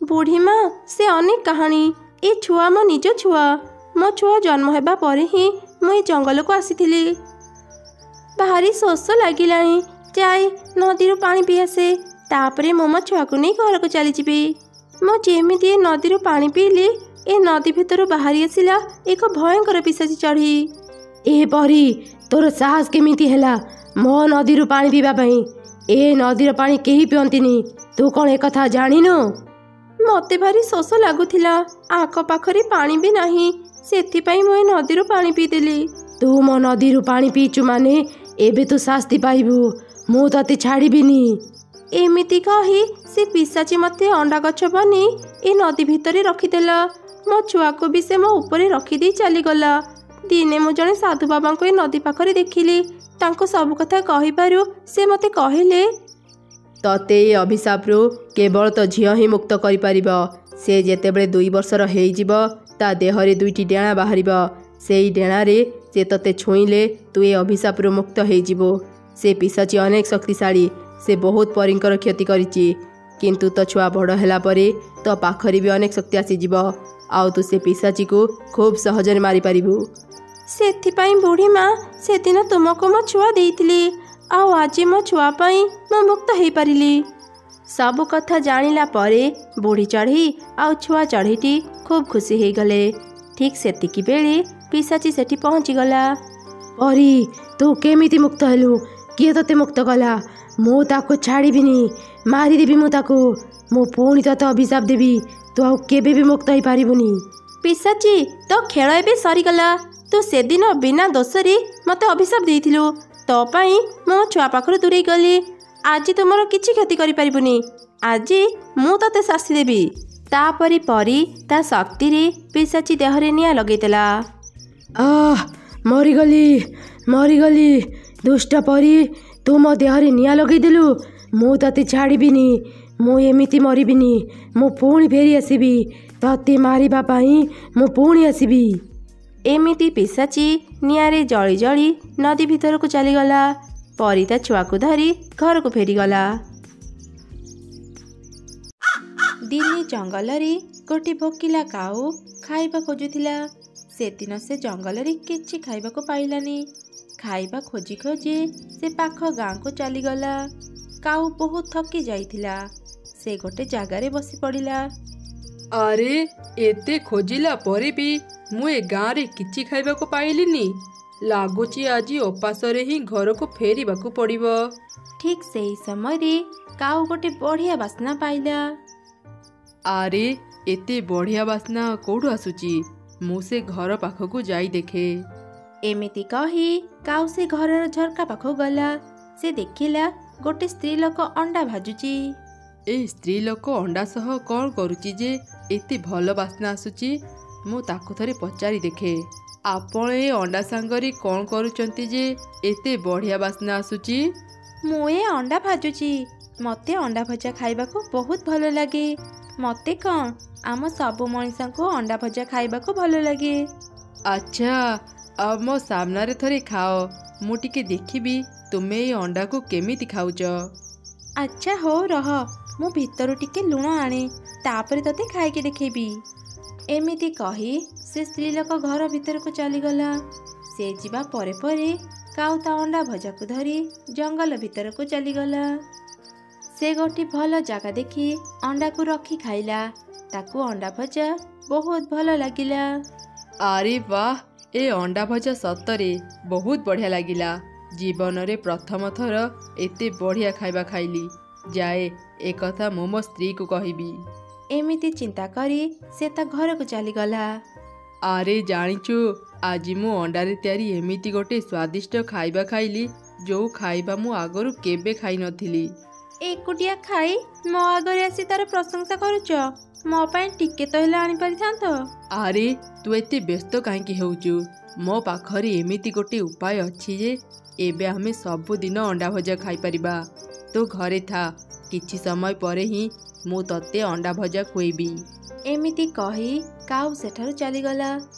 ବୁଢ଼ୀମା, ସେ ଅନେକ କାହାଣୀ। ଏ ଛୁଆ ମୋ ନିଜ ଛୁଆ। ମୋ ଛୁଆ ଜନ୍ମ ହେବା ପରେ ହିଁ ମୁଁ ଏ ଜଙ୍ଗଲକୁ ଆସିଥିଲି। ଭାରି ଶୋଷ ଲାଗିଲାଣି, ଯାଇ ନଦୀରୁ ପାଣି ପିଇ ଆସେ। ତାପରେ ମୁଁ ମୋ ଛୁଆକୁ ନେଇ ଘରକୁ ଚାଲିଯିବି। ମୁଁ ଯେମିତି ଏ ନଦୀରୁ ପାଣି ପିଇଲି, ଏ ନଦୀ ଭିତରୁ ବାହାରି ଆସିଲା ଏକ ଭୟଙ୍କର ପିଶାଚୀ ଚଢ଼େଇ। ଏ ପରୀ, ତୋର ସାହସ କେମିତି ହେଲା ମୋ ନଦୀରୁ ପାଣି ପିଇବା ପାଇଁ? ଏ ନଦୀର ପାଣି କେହି ପିଅନ୍ତିନି, ତୁ କ'ଣ ଏକଥା ଜାଣିନୁ? ମୋତେ ଭାରି ଶୋଷ ଲାଗୁଥିଲା, ଆଖପାଖରେ ପାଣି ବି ନାହିଁ। ସେଥିପାଇଁ ମୁଁ ଏ ନଦୀରୁ ପାଣି ପିଇଦେଲି। ତୁ ମୋ ନଦୀରୁ ପାଣି ପିଇଛୁ ମାନେ ଏବେ ତୁ ଶାସ୍ତି ପାଇବୁ। ମୁଁ ତତେ ଛାଡ଼ିବିନି। ଏମିତି କହି ସେ ପିଶାଚୀ ମୋତେ ଅଣ୍ଡା ଗଛ ବନେଇ ଏ ନଦୀ ଭିତରେ ରଖିଦେଲା। ମୋ ଛୁଆକୁ ବି ସେ ମୋ ଉପରେ ରଖିଦେଇ ଚାଲିଗଲା। ଦିନେ ମୁଁ ଜଣେ ସାଧୁ ବାବାଙ୍କୁ ଏ ନଦୀ ପାଖରେ ଦେଖିଲି। ତାଙ୍କୁ ସବୁ କଥା କହିବାରୁ ସେ ମୋତେ କହିଲେ, ତତେ ଏ ଅଭିଶାପରୁ କେବଳ ତୋ ଝିଅ ହିଁ ମୁକ୍ତ କରିପାରିବ। ସେ ଯେତେବେଳେ 2 ବର୍ଷର ହେଇଯିବ, ତା ଦେହରେ 2ଟି ଡେଣା ବାହାରିବ। ସେଇ ଡେଣାରେ ସେ ତତେ ଛୁଇଁଲେ ତୁ ଏ ଅଭିଶାପରୁ ମୁକ୍ତ ହେଇଯିବୁ। ସେ ପିଶାଚୀ ଅନେକ ଶକ୍ତିଶାଳୀ। ସେ ବହୁତ ପରୀଙ୍କର କ୍ଷତି କରିଛି। କିନ୍ତୁ ତୋ ଛୁଆ ବଡ଼ ହେଲା ପରେ ତୋ ପାଖରେ ବି ଅନେକ ଶକ୍ତି ଆସିଯିବ। ଆଉ ତୁ ସେ ପିଶାଚୀକୁ ଖୁବ୍ ସହଜରେ ମାରିପାରିବୁ। ସେଥିପାଇଁ ବୁଢ଼ୀମା ସେଦିନ ତୁମକୁ ମୋ ଛୁଆ ଦେଇଥିଲି। ଆଉ ଆଜି ମୋ ଛୁଆ ପାଇଁ ମୁଁ ମୁକ୍ତ ହେଇପାରିଲି। ସବୁ କଥା ଜାଣିଲା ପରେ ବୁଢ଼ୀ ଚଢ଼େଇ ଆଉ ଛୁଆ ଚଢ଼େଇଟି ଖୁବ୍ ଖୁସି ହେଇଗଲେ। ଠିକ୍ ସେତିକି ବେଳେ ପିଶାଚୀ ସେଠି ପହଞ୍ଚିଗଲା। ପରୀ, ତୁ କେମିତି ମୁକ୍ତ ହେଲୁ? କିଏ ତତେ ମୁକ୍ତ କଲା? ମୁଁ ତାକୁ ଛାଡ଼ିବିନି, ମାରିଦେବି ମୁଁ ତାକୁ। ମୁଁ ପୁଣି ତତେ ଅଭିଶାପ ଦେବି, ତୁ ଆଉ କେବେ ବି ମୁକ୍ତ ହେଇପାରିବୁନି। ପିଶାଚୀ, ତୋ ଖେଳ ଏବେ ସରିଗଲା। ତୁ ସେଦିନ ବିନା ଦୋଷରେ ମୋତେ ଅଭିଶାପ ଦେଇଥିଲୁ। ତୋ ପାଇଁ ମୋ ଛୁଆ ପାଖରୁ ଦୂରେଇ ଗଲି। ଆଜି ତୁମର କିଛି କ୍ଷତି କରିପାରିବୁନି। ଆଜି ମୁଁ ତତେ ଶାସ୍ତି ଦେବି। ତାପରେ ପରୀ ତା ଶକ୍ତିରେ ପିଶାଚୀ ଦେହରେ ନିଆଁ ଲଗେଇଦେଲା। ମରିଗଲି, ମରିଗଲି। ଦୁଷ୍ଟ ପରୀ, ତୁ ମୋ ଦେହରେ ନିଆଁ ଲଗେଇଦେଲୁ। ମୁଁ ତତେ ଛାଡ଼ିବିନି। ମୁଁ ଏମିତି ମରିବିନି। ମୁଁ ପୁଣି ଫେରି ଆସିବି। ତତେ ମାରିବା ପାଇଁ ମୁଁ ପୁଣି ଆସିବି। ଏମିତି ପିଶାଚି ନିଆଁରେ ଜଳି ଜଳି ନଦୀ ଭିତରକୁ ଚାଲିଗଲା। ପରୀ ତା ଛୁଆକୁ ଧରି ଘରକୁ ଫେରିଗଲା। ଦିନେ ଜଙ୍ଗଲରେ ଗୋଟିଏ ଭୋକିଲା କାଉ ଖାଇବା ଖୋଜୁଥିଲା। ସେଦିନ ସେ ଜଙ୍ଗଲରେ କିଛି ଖାଇବାକୁ ପାଇଲାନି। ଖାଇବା ଖୋଜି ଖୋଜି ସେ ପାଖ ଗାଁକୁ ଚାଲିଗଲା। କାଉ ବହୁତ ଥକି ଯାଇଥିଲା। ସେ ଗୋଟେ ଜାଗାରେ ବସି ପଡ଼ିଲା। ଆରେ ଏତେ ଖୋଜିଲା ପରେ ବି ମୁଁ ଏ ଗାଁରେ କିଛି ଖାଇବାକୁ ପାଇଲିନି। ଲାଗୁଛି ଆଜି ଉପାସରେ ହିଁ ଘରକୁ ଫେରିବାକୁ ପଡ଼ିବ। ଠିକ୍ ସେହି ସମୟରେ କାଉ ଗୋଟେ ବଢ଼ିଆ ବାସ୍ନା ପାଇଲା। ଆରେ ଏତେ ବଢ଼ିଆ ବାସ୍ନା କୋଉଠୁ ଆସୁଛି? ମୁଁ ସେ ଘର ପାଖକୁ ଯାଇ ଦେଖେ। ଏମିତି କହି କାଉ ସେ ଘରର ଝରକା ପାଖକୁ ଗଲା। ସେ ଦେଖିଲା ଗୋଟେ ସ୍ତ୍ରୀ ଲୋକ ଅଣ୍ଡା ଭାଜୁଛି। ଏ ସ୍ତ୍ରୀ ଲୋକ ଅଣ୍ଡା ସହ କ'ଣ କରୁଛି ଯେ ଏତେ ଭଲ ବାସ୍ନା ଆସୁଛି? ମୁଁ ତାକୁ ଥରେ ପଚାରି ଦେଖେ, ଆପଣ ଏ ଅଣ୍ଡା ସାଙ୍ଗରେ କ'ଣ କରୁଛନ୍ତି ଯେ ଏତେ ବଢ଼ିଆ ବାସ୍ନା ଆସୁଛି? ମୁଁ ଏ ଅଣ୍ଡା ଭାଜୁଛି। ମୋତେ ଅଣ୍ଡା ଭଜା ଖାଇବାକୁ ବହୁତ ଭଲ ଲାଗେ। ମୋତେ କ'ଣ, ଆମ ସବୁ ମଣିଷଙ୍କୁ ଅଣ୍ଡା ଭଜା ଖାଇବାକୁ ଭଲ ଲାଗେ। ଆଚ୍ଛା, ଆମ ସାମ୍ନାରେ ଥରେ ଖାଅ। ମୁଁ ଟିକେ ଦେଖିବି ତୁମେ ଏ ଅଣ୍ଡାକୁ କେମିତି ଖାଉଛ। ଆଚ୍ଛା ହଉ ରହ, ମୁଁ ଭିତରୁ ଟିକେ ଲୁଣ ଆଣେ, ତାପରେ ତତେ ଖାଇକି ଦେଖେଇବି। ଏମିତି କହି ସେ ସ୍ତ୍ରୀ ଲୋକ ଘର ଭିତରକୁ ଚାଲିଗଲା। ସେ ଯିବା ପରେ ପରେ କାଉ ତା ଅଣ୍ଡା ଭଜାକୁ ଧରି ଜଙ୍ଗଲ ଭିତରକୁ ଚାଲିଗଲା। ସେ ଗୋଟେ ଭଲ ଜାଗା ଦେଖି ଅଣ୍ଡାକୁ ରଖି ଖାଇଲା। ତାକୁ ଅଣ୍ଡା ଭଜା ବହୁତ ଭଲ ଲାଗିଲା। ଆରେ ବାଃ, ଏ ଅଣ୍ଡା ଭଜା ସତରେ ବହୁତ ବଢ଼ିଆ ଲାଗିଲା। ଜୀବନରେ ପ୍ରଥମ ଥର ଏତେ ବଢ଼ିଆ ଖାଇବା ଖାଇଲି। ଯାଏ, ଏକଥା ମୁଁ ମୋ ସ୍ତ୍ରୀକୁ କହିବି। ଏମିତି ଚିନ୍ତା କରି ସେ ତା ଘରକୁ ଚାଲିଗଲା। ଆରେ ଜାଣିଛୁ, ଆଜି ମୁଁ ଅଣ୍ଡାରେ ତିଆରି ଏମିତି ଗୋଟେ ସ୍ୱାଦିଷ୍ଟ ଖାଇବା ଖାଇଲି ଯେଉଁ ଖାଇବା ମୁଁ ଆଗରୁ କେବେ ଖାଇନଥିଲି। ଏକୁଟିଆ ଖାଇ ମୋ ଆଗରେ ଆସି ତାର ପ୍ରଶଂସା କରୁଛ? ମୋ ପାଇଁ ଟିକେ ତ ହେଲେ ଆଣିପାରିଥାନ୍ତ। ଆରେ ତୁ ଏତେ ବ୍ୟସ୍ତ କାହିଁକି ହେଉଛୁ? ମୋ ପାଖରେ ଏମିତି ଗୋଟେ ଉପାୟ ଅଛି ଯେ ଏବେ ଆମେ ସବୁଦିନ ଅଣ୍ଡା ଭଜା ଖାଇପାରିବା। ତୁ ଘରେ ଥା, କିଛି ସମୟ ପରେ ହିଁ ମୁଁ ତତେ ଅଣ୍ଡା ଭଜା ଖୁଏଇବି। ଏମିତି କହି କାଉ ସେଠାରୁ ଚାଲିଗଲା।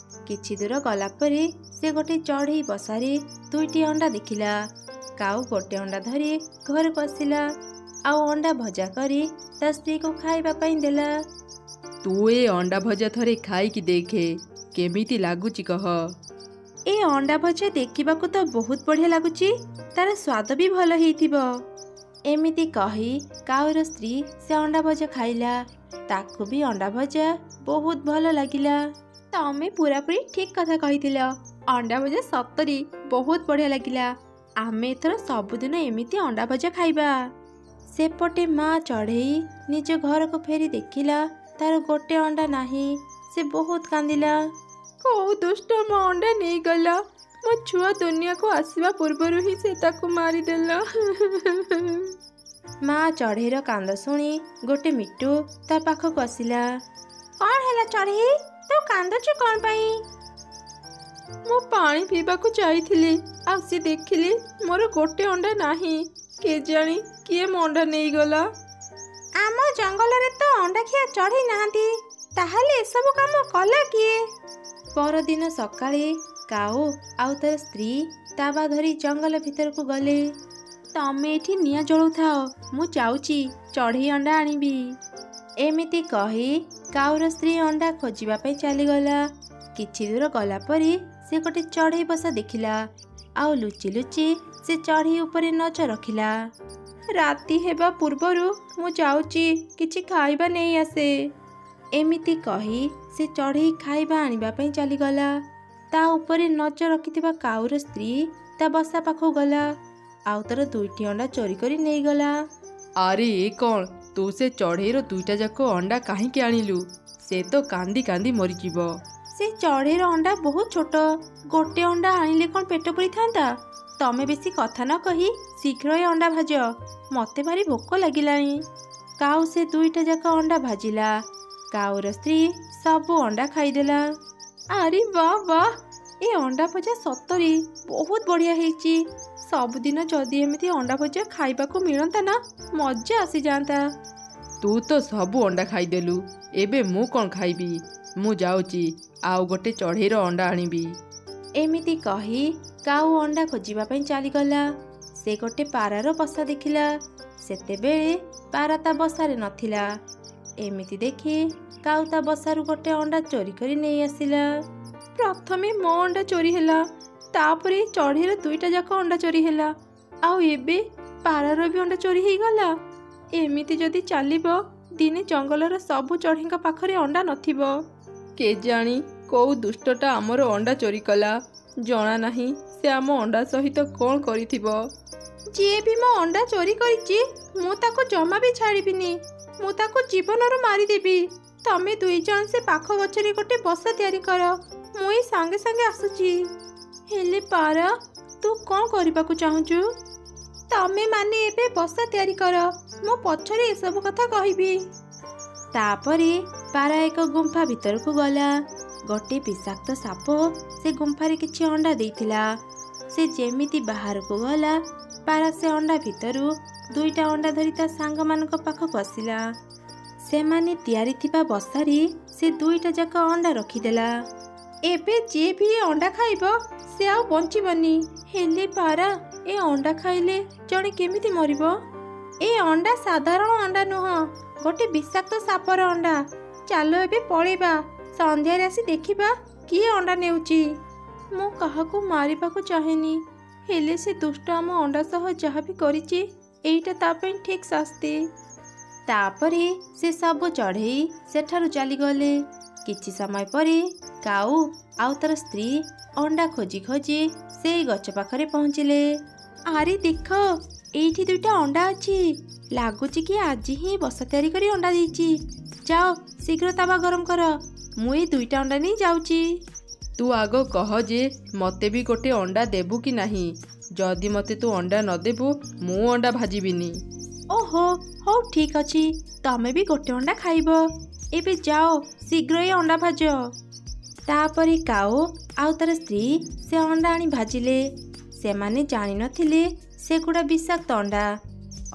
କିଛି ଦୂର ଗଲା ପରେ ସେ ଗୋଟେ ଚଢ଼େଇ ବସାରେ ଦୁଇଟି ଅଣ୍ଡା ଦେଖିଲା। କାଉ ଗୋଟେ ଅଣ୍ଡା ଧରି ଘରକୁ ଆସିଲା ଆଉ ଅଣ୍ଡା ଭଜା କରି ତା ସ୍ତ୍ରୀକୁ ଖାଇବା ପାଇଁ ଦେଲା। ତୁ ଏ ଅଣ୍ଡା ଭଜା ଥରେ ଖାଇକି ଦେଖେ, କେମିତି ଲାଗୁଛି କହ। ଏ ଅଣ୍ଡା ଭଜା ଦେଖିବାକୁ ତ ବହୁତ ବଢ଼ିଆ ଲାଗୁଛି, ତାର ସ୍ୱାଦ ବି ଭଲ ହେଇଥିବ। ଏମିତି କହି କାଉର ସ୍ତ୍ରୀ ସେ ଅଣ୍ଡା ଭଜା ଖାଇଲା। ତାକୁ ବି ଅଣ୍ଡା ଭଜା ବହୁତ ଭଲ ଲାଗିଲା। ତମେ ପୁରାପୁରି ଠିକ୍ କଥା କହିଥିଲ। ଅଣ୍ଡା ଭଜା ସତରେ ବହୁତ ବଢ଼ିଆ ଲାଗିଲା। ଆମେ ଏଥର ସବୁଦିନ ଏମିତି ଅଣ୍ଡା ଭଜା ଖାଇବା। ସେପଟେ ମା ଚଢ଼େଇ ନିଜ ଘରକୁ ଫେରି ଦେଖିଲା ତାର ଗୋଟେ ଅଣ୍ଡା ନାହିଁ। ସେ ବହୁତ କାନ୍ଦିଲା। କୋଉ ଦୁଷ୍ଟ ମୋ ଅଣ୍ଡା ନେଇଗଲା। ମୋ ଛୁଆ ଦୁନିଆକୁ ଆସିବା ପୂର୍ବରୁ ହିଁ ସେ ତାକୁ ମାରିଦେଲା। ମା ଚଢ଼େଇର କାନ୍ଦ ଶୁଣି ଗୋଟେ ମିଟୁ ତା ପାଖକୁ ଆସିଲା। କ'ଣ ହେଲା ଚଢ଼େଇ, ତୁ କାନ୍ଦୁଛୁ କ'ଣ ପାଇଁ? ମୁଁ ପାଣି ପିଇବାକୁ ଯାଇଥିଲି, ଆସି ଦେଖିଲି ମୋର ଗୋଟେ ଅଣ୍ଡା ନାହିଁ। କେଜାଣି କିଏ ମୋ ଅଣ୍ଡା ନେଇଗଲା। ଆମ ଜଙ୍ଗଲରେ ତ ଅଣ୍ଡାଖିଆ ଚଢ଼େଇ ନାହାନ୍ତି, ତାହେଲେ ଏସବୁ କାମ କଲା କିଏ? ପରଦିନ ସକାଳେ କାଉ ଆଉ ତାର ସ୍ତ୍ରୀ ତାବା ଧରି ଜଙ୍ଗଲ ଭିତରକୁ ଗଲେ। ତମେ ଏଠି ନିଆଁ ଜଳଉଥାଅ, ମୁଁ ଯାଉଛି ଚଢ଼େଇ ଅଣ୍ଡା ଆଣିବି। ଏମିତି କହି କାଉର ସ୍ତ୍ରୀ ଅଣ୍ଡା ଖୋଜିବା ପାଇଁ ଚାଲିଗଲା। କିଛି ଦୂର ଗଲା ପରେ ସେ ଗୋଟେ ଚଢ଼େଇ ବସା ଦେଖିଲା ଆଉ ଲୁଚି ଲୁଚି ସେ ଚଢ଼େଇ ଉପରେ ନଜର ରଖିଲା। ରାତି ହେବା ପୂର୍ବରୁ ମୁଁ ଯାଉଛି କିଛି ଖାଇବା ନେଇ ଆସେ। ଏମିତି କହି ସେ ଚଢ଼େଇ ଖାଇବା ଆଣିବା ପାଇଁ ଚାଲିଗଲା। ତା ଉପରେ ନଜର ରଖିଥିବା କାଉର ସ୍ତ୍ରୀ ତା ବସା ପାଖକୁ ଗଲା ଆଉ ତାର ଦୁଇଟି ଅଣ୍ଡା ଚୋରି କରି ନେଇଗଲା। ଆରେ ଏ କ'ଣ, ତୁ ସେ ଚଢ଼େଇର ଦୁଇଟା ଯାକ ଅଣ୍ଡା କାହିଁକି ଆଣିଲୁ? ସେ ତ କାନ୍ଦି କାନ୍ଦି ମରିଯିବ। ସେ ଚଢ଼େଇର ଅଣ୍ଡା ବହୁତ ଛୋଟ, ଗୋଟେ ଅଣ୍ଡା ଆଣିଲେ କ'ଣ ପେଟ ପୁରିଥାନ୍ତା? ତମେ ବେଶୀ କଥା ନ କହି ଶୀଘ୍ର ଏ ଅଣ୍ଡା ଭାଜ, ମୋତେ ଭାରି ଭୋକ ଲାଗିଲାଣି। କାଉ ସେ ଦୁଇଟା ଯାକ ଅଣ୍ଡା ଭାଜିଲା। କାଉର ସ୍ତ୍ରୀ ସବୁ ଅଣ୍ଡା ଖାଇଦେଲା। ଆରେ ବାଃ ବାଃ, ଏ ଅଣ୍ଡା ଭଜା ସତରେ ବହୁତ ବଢ଼ିଆ ହେଇଛି। ସବୁଦିନ ଯଦି ଏମିତି ଅଣ୍ଡା ଭଜା ଖାଇବାକୁ ମିଳନ୍ତା ନା, ମଜା ଆସିଯାଆନ୍ତା। ତୁ ତ ସବୁ ଅଣ୍ଡା ଖାଇଦେଲୁ, ଏବେ ମୁଁ କ'ଣ ଖାଇବି? ମୁଁ ଯାଉଛି ଆଉ ଗୋଟେ ଚଢ଼େଇର ଅଣ୍ଡା ଆଣିବି। ଏମିତି କହି କାଉ ଅଣ୍ଡା ଖୋଜିବା ପାଇଁ ଚାଲିଗଲା। ସେ ଗୋଟେ ପାରାର ବସା ଦେଖିଲା। ସେତେବେଳେ ପାରା ତା ବସାରେ ନଥିଲା। ଏମିତି ଦେଖି କାଉ ତା ବସାରୁ ଗୋଟେ ଅଣ୍ଡା ଚୋରି କରି ନେଇ ଆସିଲା। ପ୍ରଥମେ ମୋ ଅଣ୍ଡା ଚୋରି ହେଲା, ତାପରେ ଚଢ଼େଇର 2ଟା ଯାକ ଅଣ୍ଡା ଚୋରି ହେଲା, ଆଉ ଏବେ ପାରାର ବି ଅଣ୍ଡା ଚୋରି ହେଇଗଲା। ଏମିତି ଯଦି ଚାଲିବ ଦିନେ ଜଙ୍ଗଲର ସବୁ ଚଢ଼େଇଙ୍କ ପାଖରେ ଅଣ୍ଡା ନଥିବ। କେଜାଣି କୋଉ ଦୁଷ୍ଟଟା ଆମର ଅଣ୍ଡା ଚୋରି କଲା। ଜଣା ନାହିଁ ସେ ଆମ ଅଣ୍ଡା ସହିତ କ'ଣ କରିଥିବ। ଯିଏ ବି ମୋ ଅଣ୍ଡା ଚୋରି କରିଛି ମୁଁ ତାକୁ ଜମା ବି ଛାଡ଼ିବିନି। ମୁଁ ତାକୁ ଜୀବନରୁ ମାରିଦେବି। ତମେ 2 ଜଣ ସେ ପାଖ ଗଛରେ ଗୋଟେ ବସା ତିଆରି କର। ମୁଁ ଏଇ ସାଙ୍ଗେ ସାଙ୍ଗେ ଆସୁଛି। ହେଲେ ପାରା, ତୁ କ'ଣ କରିବାକୁ ଚାହୁଁଛୁ? ତମେ ମାନେ ଏବେ ବସା ତିଆରି କର, ମୁଁ ପଛରେ ଏସବୁ କଥା କହିବି। ତାପରେ ପାରା ଏକ ଗୁମ୍ଫା ଭିତରକୁ ଗଲା। ଗୋଟେ ବିଷାକ୍ତ ସାପ ସେ ଗୁମ୍ଫାରେ କିଛି ଅଣ୍ଡା ଦେଇଥିଲା। ସେ ଯେମିତି ବାହାରକୁ ଗଲା, ପାରା ସେ ଅଣ୍ଡା ଭିତରୁ 2ଟା ଅଣ୍ଡା ଧରି ତା ସାଙ୍ଗମାନଙ୍କ ପାଖକୁ ଆସିଲା। ସେମାନେ ତିଆରି ଥିବା ବସାରେ ସେ 2ଟା ଯାକ ଅଣ୍ଡା ରଖିଦେଲା। ଏବେ ଯିଏ ବି ଏ ଅଣ୍ଡା ଖାଇବ ସେ ଆଉ ବଞ୍ଚିବନି। ହେଲେ ପାରା, ଏ ଅଣ୍ଡା ଖାଇଲେ ଜଣେ କେମିତି ମରିବ? ଏ ଅଣ୍ଡା ସାଧାରଣ ଅଣ୍ଡା ନୁହଁ, ଗୋଟେ ବିଷାକ୍ତ ସାପର ଅଣ୍ଡା। ଚାଲ ଏବେ ପଳେଇବା। ସନ୍ଧ୍ୟାରେ ଆସି ଦେଖିବା କିଏ ଅଣ୍ଡା ନେଉଛି। ମୁଁ କାହାକୁ ମାରିବାକୁ ଚାହେଁନି, ହେଲେ ସେ ଦୁଷ୍ଟ ଆମ ଅଣ୍ଡା ସହ ଯାହା ବି କରିଛି ଏଇଟା ତା ପାଇଁ ଠିକ୍ ଶାସ୍ତି। ତାପରେ ସେ ସବୁ ଚଢ଼େଇ ସେଠାରୁ ଚାଲିଗଲେ। କିଛି ସମୟ ପରେ କାଉ ଆଉ ତାର ସ୍ତ୍ରୀ ଅଣ୍ଡା ଖୋଜି ଖୋଜି ସେଇ ଗଛ ପାଖରେ ପହଞ୍ଚିଲେ। ଆରେ ଦେଖ, ଏଇଠି 2ଟା ଅଣ୍ଡା ଅଛି। ଲାଗୁଛି କି ଆଜି ହିଁ ବସା ତିଆରି କରି ଅଣ୍ଡା ଦେଇଛି। ଯାଅ ଶୀଘ୍ର ତାୱା ଗରମ କର, ମୁଁ ଏଇ 2ଟା ଅଣ୍ଡା ନେଇ ଯାଉଛି। ତୁ ଆଗ କହ ଯେ ମତେ ବି ଗୋଟେ ଅଣ୍ଡା ଦେବୁ କି ନାହିଁ। ଯଦି ମତେ ତୁ ଅଣ୍ଡା ନ ଦେବୁ ମୁଁ ଅଣ୍ଡା ଭାଜିବିନି। ଓହୋ, ହଉ ଠିକ୍ ଅଛି, ତମେ ବି ଗୋଟେ ଅଣ୍ଡା ଖାଇବ। ଏବେ ଯାଅ ଶୀଘ୍ର ଏ ଅଣ୍ଡା ଭାଜ। ତାପରେ କାଉ ଆଉ ତାର ସ୍ତ୍ରୀ ସେ ଅଣ୍ଡା ଆଣି ଭାଜିଲେ। ସେମାନେ ଜାଣିନଥିଲେ ସେଗୁଡ଼ା ବିଷାକ୍ତ ଅଣ୍ଡା।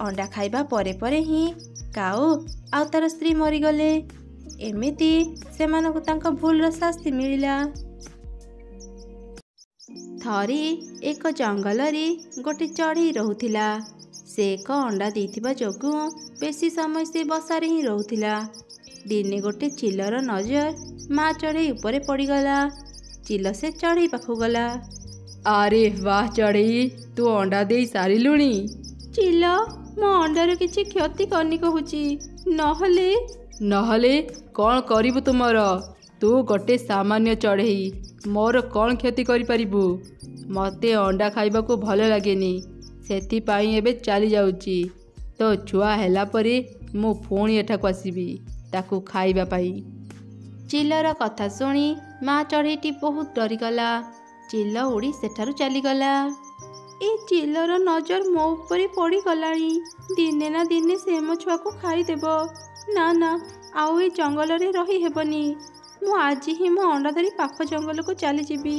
ଅଣ୍ଡା ଖାଇବା ପରେ ପରେ ହିଁ କାଉ ଆଉ ତାର ସ୍ତ୍ରୀ ମରିଗଲେ। ଏମିତି ସେମାନଙ୍କୁ ତାଙ୍କ ଭୁଲର ଶାସ୍ତି ମିଳିଲା। ଥରେ ଏକ ଜଙ୍ଗଲରେ ଗୋଟେ ଚଢ଼େଇ ରହୁଥିଲା। ସେ ଏକ ଅଣ୍ଡା ଦେଇଥିବା ଯୋଗୁଁ ବେଶୀ ସମୟ ସେ ବସାରେ ହିଁ ରହୁଥିଲା। ଦିନେ ଗୋଟେ ଚିଲର ନଜର ମା ଚଢ଼େଇ ଉପରେ ପଡ଼ିଗଲା। ଚିଲ ସେ ଚଢ଼େଇ ପାଖକୁ ଗଲା। ଆରେ ବାଃ ଚଢ଼େଇ, ତୁ ଅଣ୍ଡା ଦେଇ ସାରିଲୁଣି। ଚିଲ, ମୋ ଅଣ୍ଡାର କିଛି କ୍ଷତି କରିନି କହୁଛି। ନହେଲେ କ'ଣ କରିବୁ ତୁମର? ତୁ ଗୋଟେ ସାମାନ୍ୟ ଚଢ଼େଇ, ମୋର କ'ଣ କ୍ଷତି କରିପାରିବୁ? ମତେ ଅଣ୍ଡା ଖାଇବାକୁ ଭଲ ଲାଗେନି, ସେଥିପାଇଁ ଏବେ ଚାଲି ଯାଉଛି। ତୋ ଛୁଆ ହେଲା ପରେ ମୁଁ ପୁଣି ଏଠାକୁ ଆସିବି ତାକୁ ଖାଇବା ପାଇଁ। ଚିଲର କଥା ଶୁଣି ମା ଚଢ଼େଇଟି ବହୁତ ଡରିଗଲା। ଚିଲ ଉଡ଼ି ସେଠାରୁ ଚାଲିଗଲା। ଏ ଚିଲର ନଜର ମୋ ଉପରେ ପଡ଼ିଗଲାଣି। ଦିନେ ନା ଦିନେ ସେ ମୋ ଛୁଆକୁ ଖାଇଦେବ। ନା ନା, ଆଉ ଏ ଜଙ୍ଗଲରେ ରହିହେବନି। ମୁଁ ଆଜି ହିଁ ମୋ ଅଣ୍ଡା ଧରି ପାଖ ଜଙ୍ଗଲକୁ ଚାଲିଯିବି।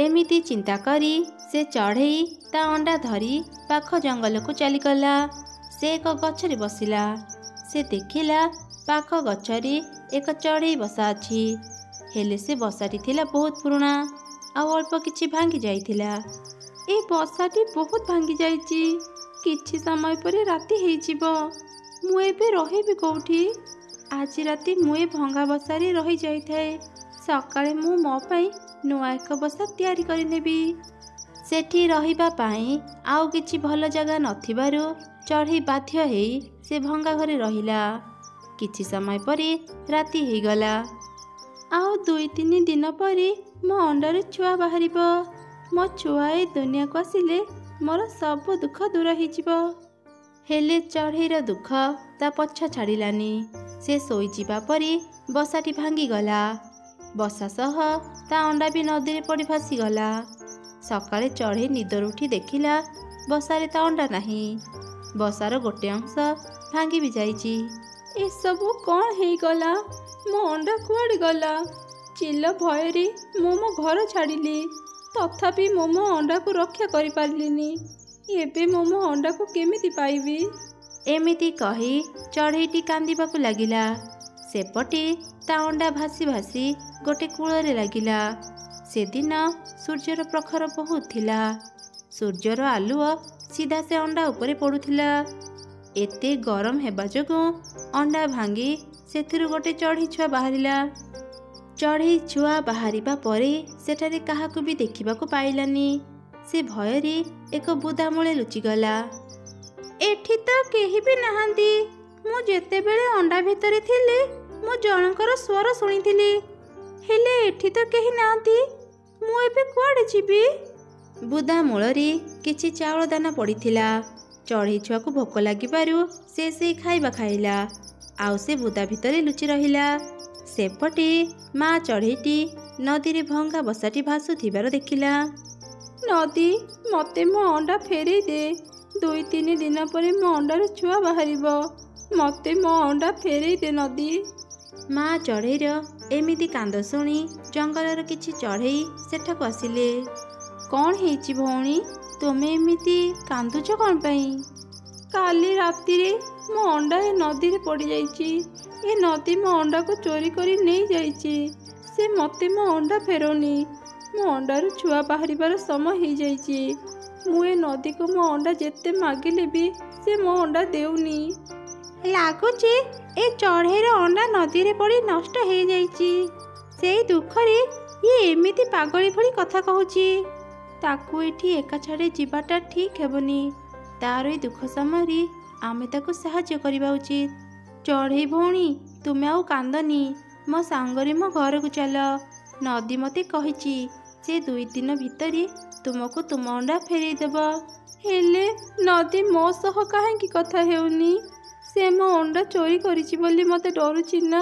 ଏମିତି ଚିନ୍ତା କରି ସେ ଚଢ଼େଇ ତା ଅଣ୍ଡା ଧରି ପାଖ ଜଙ୍ଗଲକୁ ଚାଲିଗଲା। ସେ ଏକ ଗଛରେ ବସିଲା। ସେ ଦେଖିଲା ପାଖ ଗଛରେ ଏକ ଚଢ଼େଇ ବସା ଅଛି। ହେଲେ ସେ ବସାଟି ଥିଲା ବହୁତ ପୁରୁଣା, ଆଉ ଅଳ୍ପ କିଛି ଭାଙ୍ଗି ଯାଇଥିଲା। ଏ ବସାଟି ବହୁତ ଭାଙ୍ଗି ଯାଇଛି। କିଛି ସମୟ ପରେ ରାତି ହେଇଯିବ। ମୁଁ ଏବେ ରହିବି କୋଉଠି? ଆଜି ରାତି ମୁଁ ଏ ଭଙ୍ଗା ବସାରେ ରହିଯାଇଥାଏ। ସକାଳେ ମୁଁ ମୋ ପାଇଁ ନୂଆ ଏକ ବସା ତିଆରି କରିନେବି। ସେଠି ରହିବା ପାଇଁ ଆଉ କିଛି ଭଲ ଜାଗା ନଥିବାରୁ ଚଢ଼େଇ ବାଧ୍ୟ ହେଇ ସେ ଭଙ୍ଗା ଘରେ ରହିଲା। କିଛି ସମୟ ପରେ ରାତି ହେଇଗଲା। ଆଉ 2-3 ଦିନ ପରେ ମୋ ଅଣ୍ଡାରୁ ଛୁଆ ବାହାରିବ। ମୋ ଛୁଆ ଏ ଦୁନିଆକୁ ଆସିଲେ ମୋର ସବୁ ଦୁଃଖ ଦୂର ହେଇଯିବ। ହେଲେ ଚଢ଼େଇର ଦୁଃଖ ତା ପଛ ଛାଡ଼ିଲାନି। ସେ ଶୋଇଯିବା ପରେ ବସାଟି ଭାଙ୍ଗିଗଲା। ବସା ସହ ତା ଅଣ୍ଡା ବି ନଦୀରେ ପଡ଼ି ଭାସିଗଲା। ସକାଳେ ଚଢ଼େଇ ନିଦରୁ ଉଠି ଦେଖିଲା ବସାରେ ତା ଅଣ୍ଡା ନାହିଁ। ବସାର ଗୋଟେ ଅଂଶ ଭାଙ୍ଗି ବି ଯାଇଛି। ଏସବୁ କ'ଣ ହେଇଗଲା? ମୋ ଅଣ୍ଡା କୁଆଡ଼େ ଗଲା? ଚିଲ ଭୟରେ ମୁଁ ମୋ ଘର ଛାଡ଼ିଲି, ତଥାପି ମୁଁ ମୋ ଅଣ୍ଡାକୁ ରକ୍ଷା କରିପାରିଲିନି। ଏବେ ମୁଁ ମୋ ଅଣ୍ଡାକୁ କେମିତି ପାଇବି? ଏମିତି କହି ଚଢ଼େଇଟି କାନ୍ଦିବାକୁ ଲାଗିଲା। ସେପଟେ ତା ଅଣ୍ଡା ଭାସି ଭାସି ଗୋଟେ କୂଳରେ ଲାଗିଲା। ସେଦିନ ସୂର୍ଯ୍ୟର ପ୍ରଖର ବହୁତ ଥିଲା। ସୂର୍ଯ୍ୟର ଆଲୁଅ ସିଧା ସେ ଅଣ୍ଡା ଉପରେ ପଡ଼ୁଥିଲା। ଏତେ ଗରମ ହେବା ଯୋଗୁଁ ଅଣ୍ଡା ଭାଙ୍ଗି ସେଥିରୁ ଗୋଟେ ଚଢ଼େଇ ଛୁଆ ବାହାରିଲା। ଚଢ଼େଇ ଛୁଆ ବାହାରିବା ପରେ ସେଠାରେ କାହାକୁ ବି ଦେଖିବାକୁ ପାଇଲାନି। ସେ ଭୟରେ ଏକ ବୁଦା ମୂଳେ ଲୁଚିଗଲା। ଏଠି ତ କେହି ବି ନାହାନ୍ତି। ମୁଁ ଯେତେବେଳେ ଅଣ୍ଡା ଭିତରେ ଥିଲି ମୁଁ ଜଣଙ୍କର ସ୍ୱର ଶୁଣିଥିଲି, ହେଲେ ଏଠି ତ କେହି ନାହାନ୍ତି। ମୁଁ ଏବେ କୁଆଡ଼େ ଯିବି? ବୁଦା ମୂଳରେ କିଛି ଚାଉଳ ଦାନା ପଡ଼ିଥିଲା। ଚଢ଼େଇ ଛୁଆକୁ ଭୋକ ଲାଗିବାରୁ ସେ ସେଇ ଖାଇବା ଖାଇଲା, ଆଉ ସେ ବୁଦା ଭିତରେ ଲୁଚି ରହିଲା। ସେପଟେ ମା ଚଢ଼େଇଟି ନଦୀରେ ଭଙ୍ଗା ବସାଟି ଭାସୁଥିବାର ଦେଖିଲା। ନଦୀ, ମୋତେ ମୋ ଅଣ୍ଡା ଫେରେଇ ଦେ। 2-3 ଦିନ ପରେ ମୋ ଅଣ୍ଡାରୁ ଛୁଆ ବାହାରିବ। ମୋତେ ମୋ ଅଣ୍ଡା ଫେରେଇ ଦେ ନଦୀ। ମା ଚଢ଼େଇର ଏମିତି କାନ୍ଦ ଶୁଣି ଜଙ୍ଗଲର କିଛି ଚଢ଼େଇ ସେଠାକୁ ଆସିଲେ। କ'ଣ ହେଇଛି ଭଉଣୀ, ତୁମେ ଏମିତି କାନ୍ଦୁଛ କ'ଣ ପାଇଁ? କାଲି ରାତିରେ ମୋ ଅଣ୍ଡା ଏ ନଦୀରେ ପଡ଼ିଯାଇଛି। ଏ ନଦୀ ମୋ ଅଣ୍ଡାକୁ ଚୋରି କରି ନେଇଯାଇଛି। ସେ ମୋତେ ମୋ ଅଣ୍ଡା ଫେରଉନି। ମୋ ଅଣ୍ଡାରୁ ଛୁଆ ବାହାରିବାର ସମୟ ହେଇଯାଇଛି। ମୁଁ ଏ ନଦୀକୁ ମୋ ଅଣ୍ଡା ଯେତେ ମାଗିଲେ ବି ସେ ମୋ ଅଣ୍ଡା ଦେଉନି। ଲାଗୁଛି ଏ ଚଢ଼େଇର ଅଣ୍ଡା ନଦୀରେ ପଡ଼ି ନଷ୍ଟ ହେଇଯାଇଛି। ସେଇ ଦୁଃଖରେ ଇଏ ଏମିତି ପାଗଳି ଭଳି କଥା କହୁଛି। ତାକୁ ଏଠି ଏକା ଛାଡ଼ି ଯିବାଟା ଠିକ୍ ହେବନି। ତାର ଏ ଦୁଃଖ ସମୟରେ ଆମେ ତାକୁ ସାହାଯ୍ୟ କରିବା ଉଚିତ। ଚଢ଼େଇ ଭଉଣୀ, ତୁମେ ଆଉ କାନ୍ଦନି। ମୋ ସାଙ୍ଗରେ ମୋ ଘରକୁ ଚାଲ। ନଦୀ ମୋତେ କହିଛି ସେ 2 ଦିନ ଭିତରେ ତୁମକୁ ତୁମ ଅଣ୍ଡା ଫେରେଇ ଦେବ। ହେଲେ ନଦୀ ମୋ ସହ କାହିଁକି କଥା ହେଉନି? ସେ ମୋ ଅଣ୍ଡା ଚୋରି କରିଛି ବୋଲି ମୋତେ ଡରୁଛି ନା?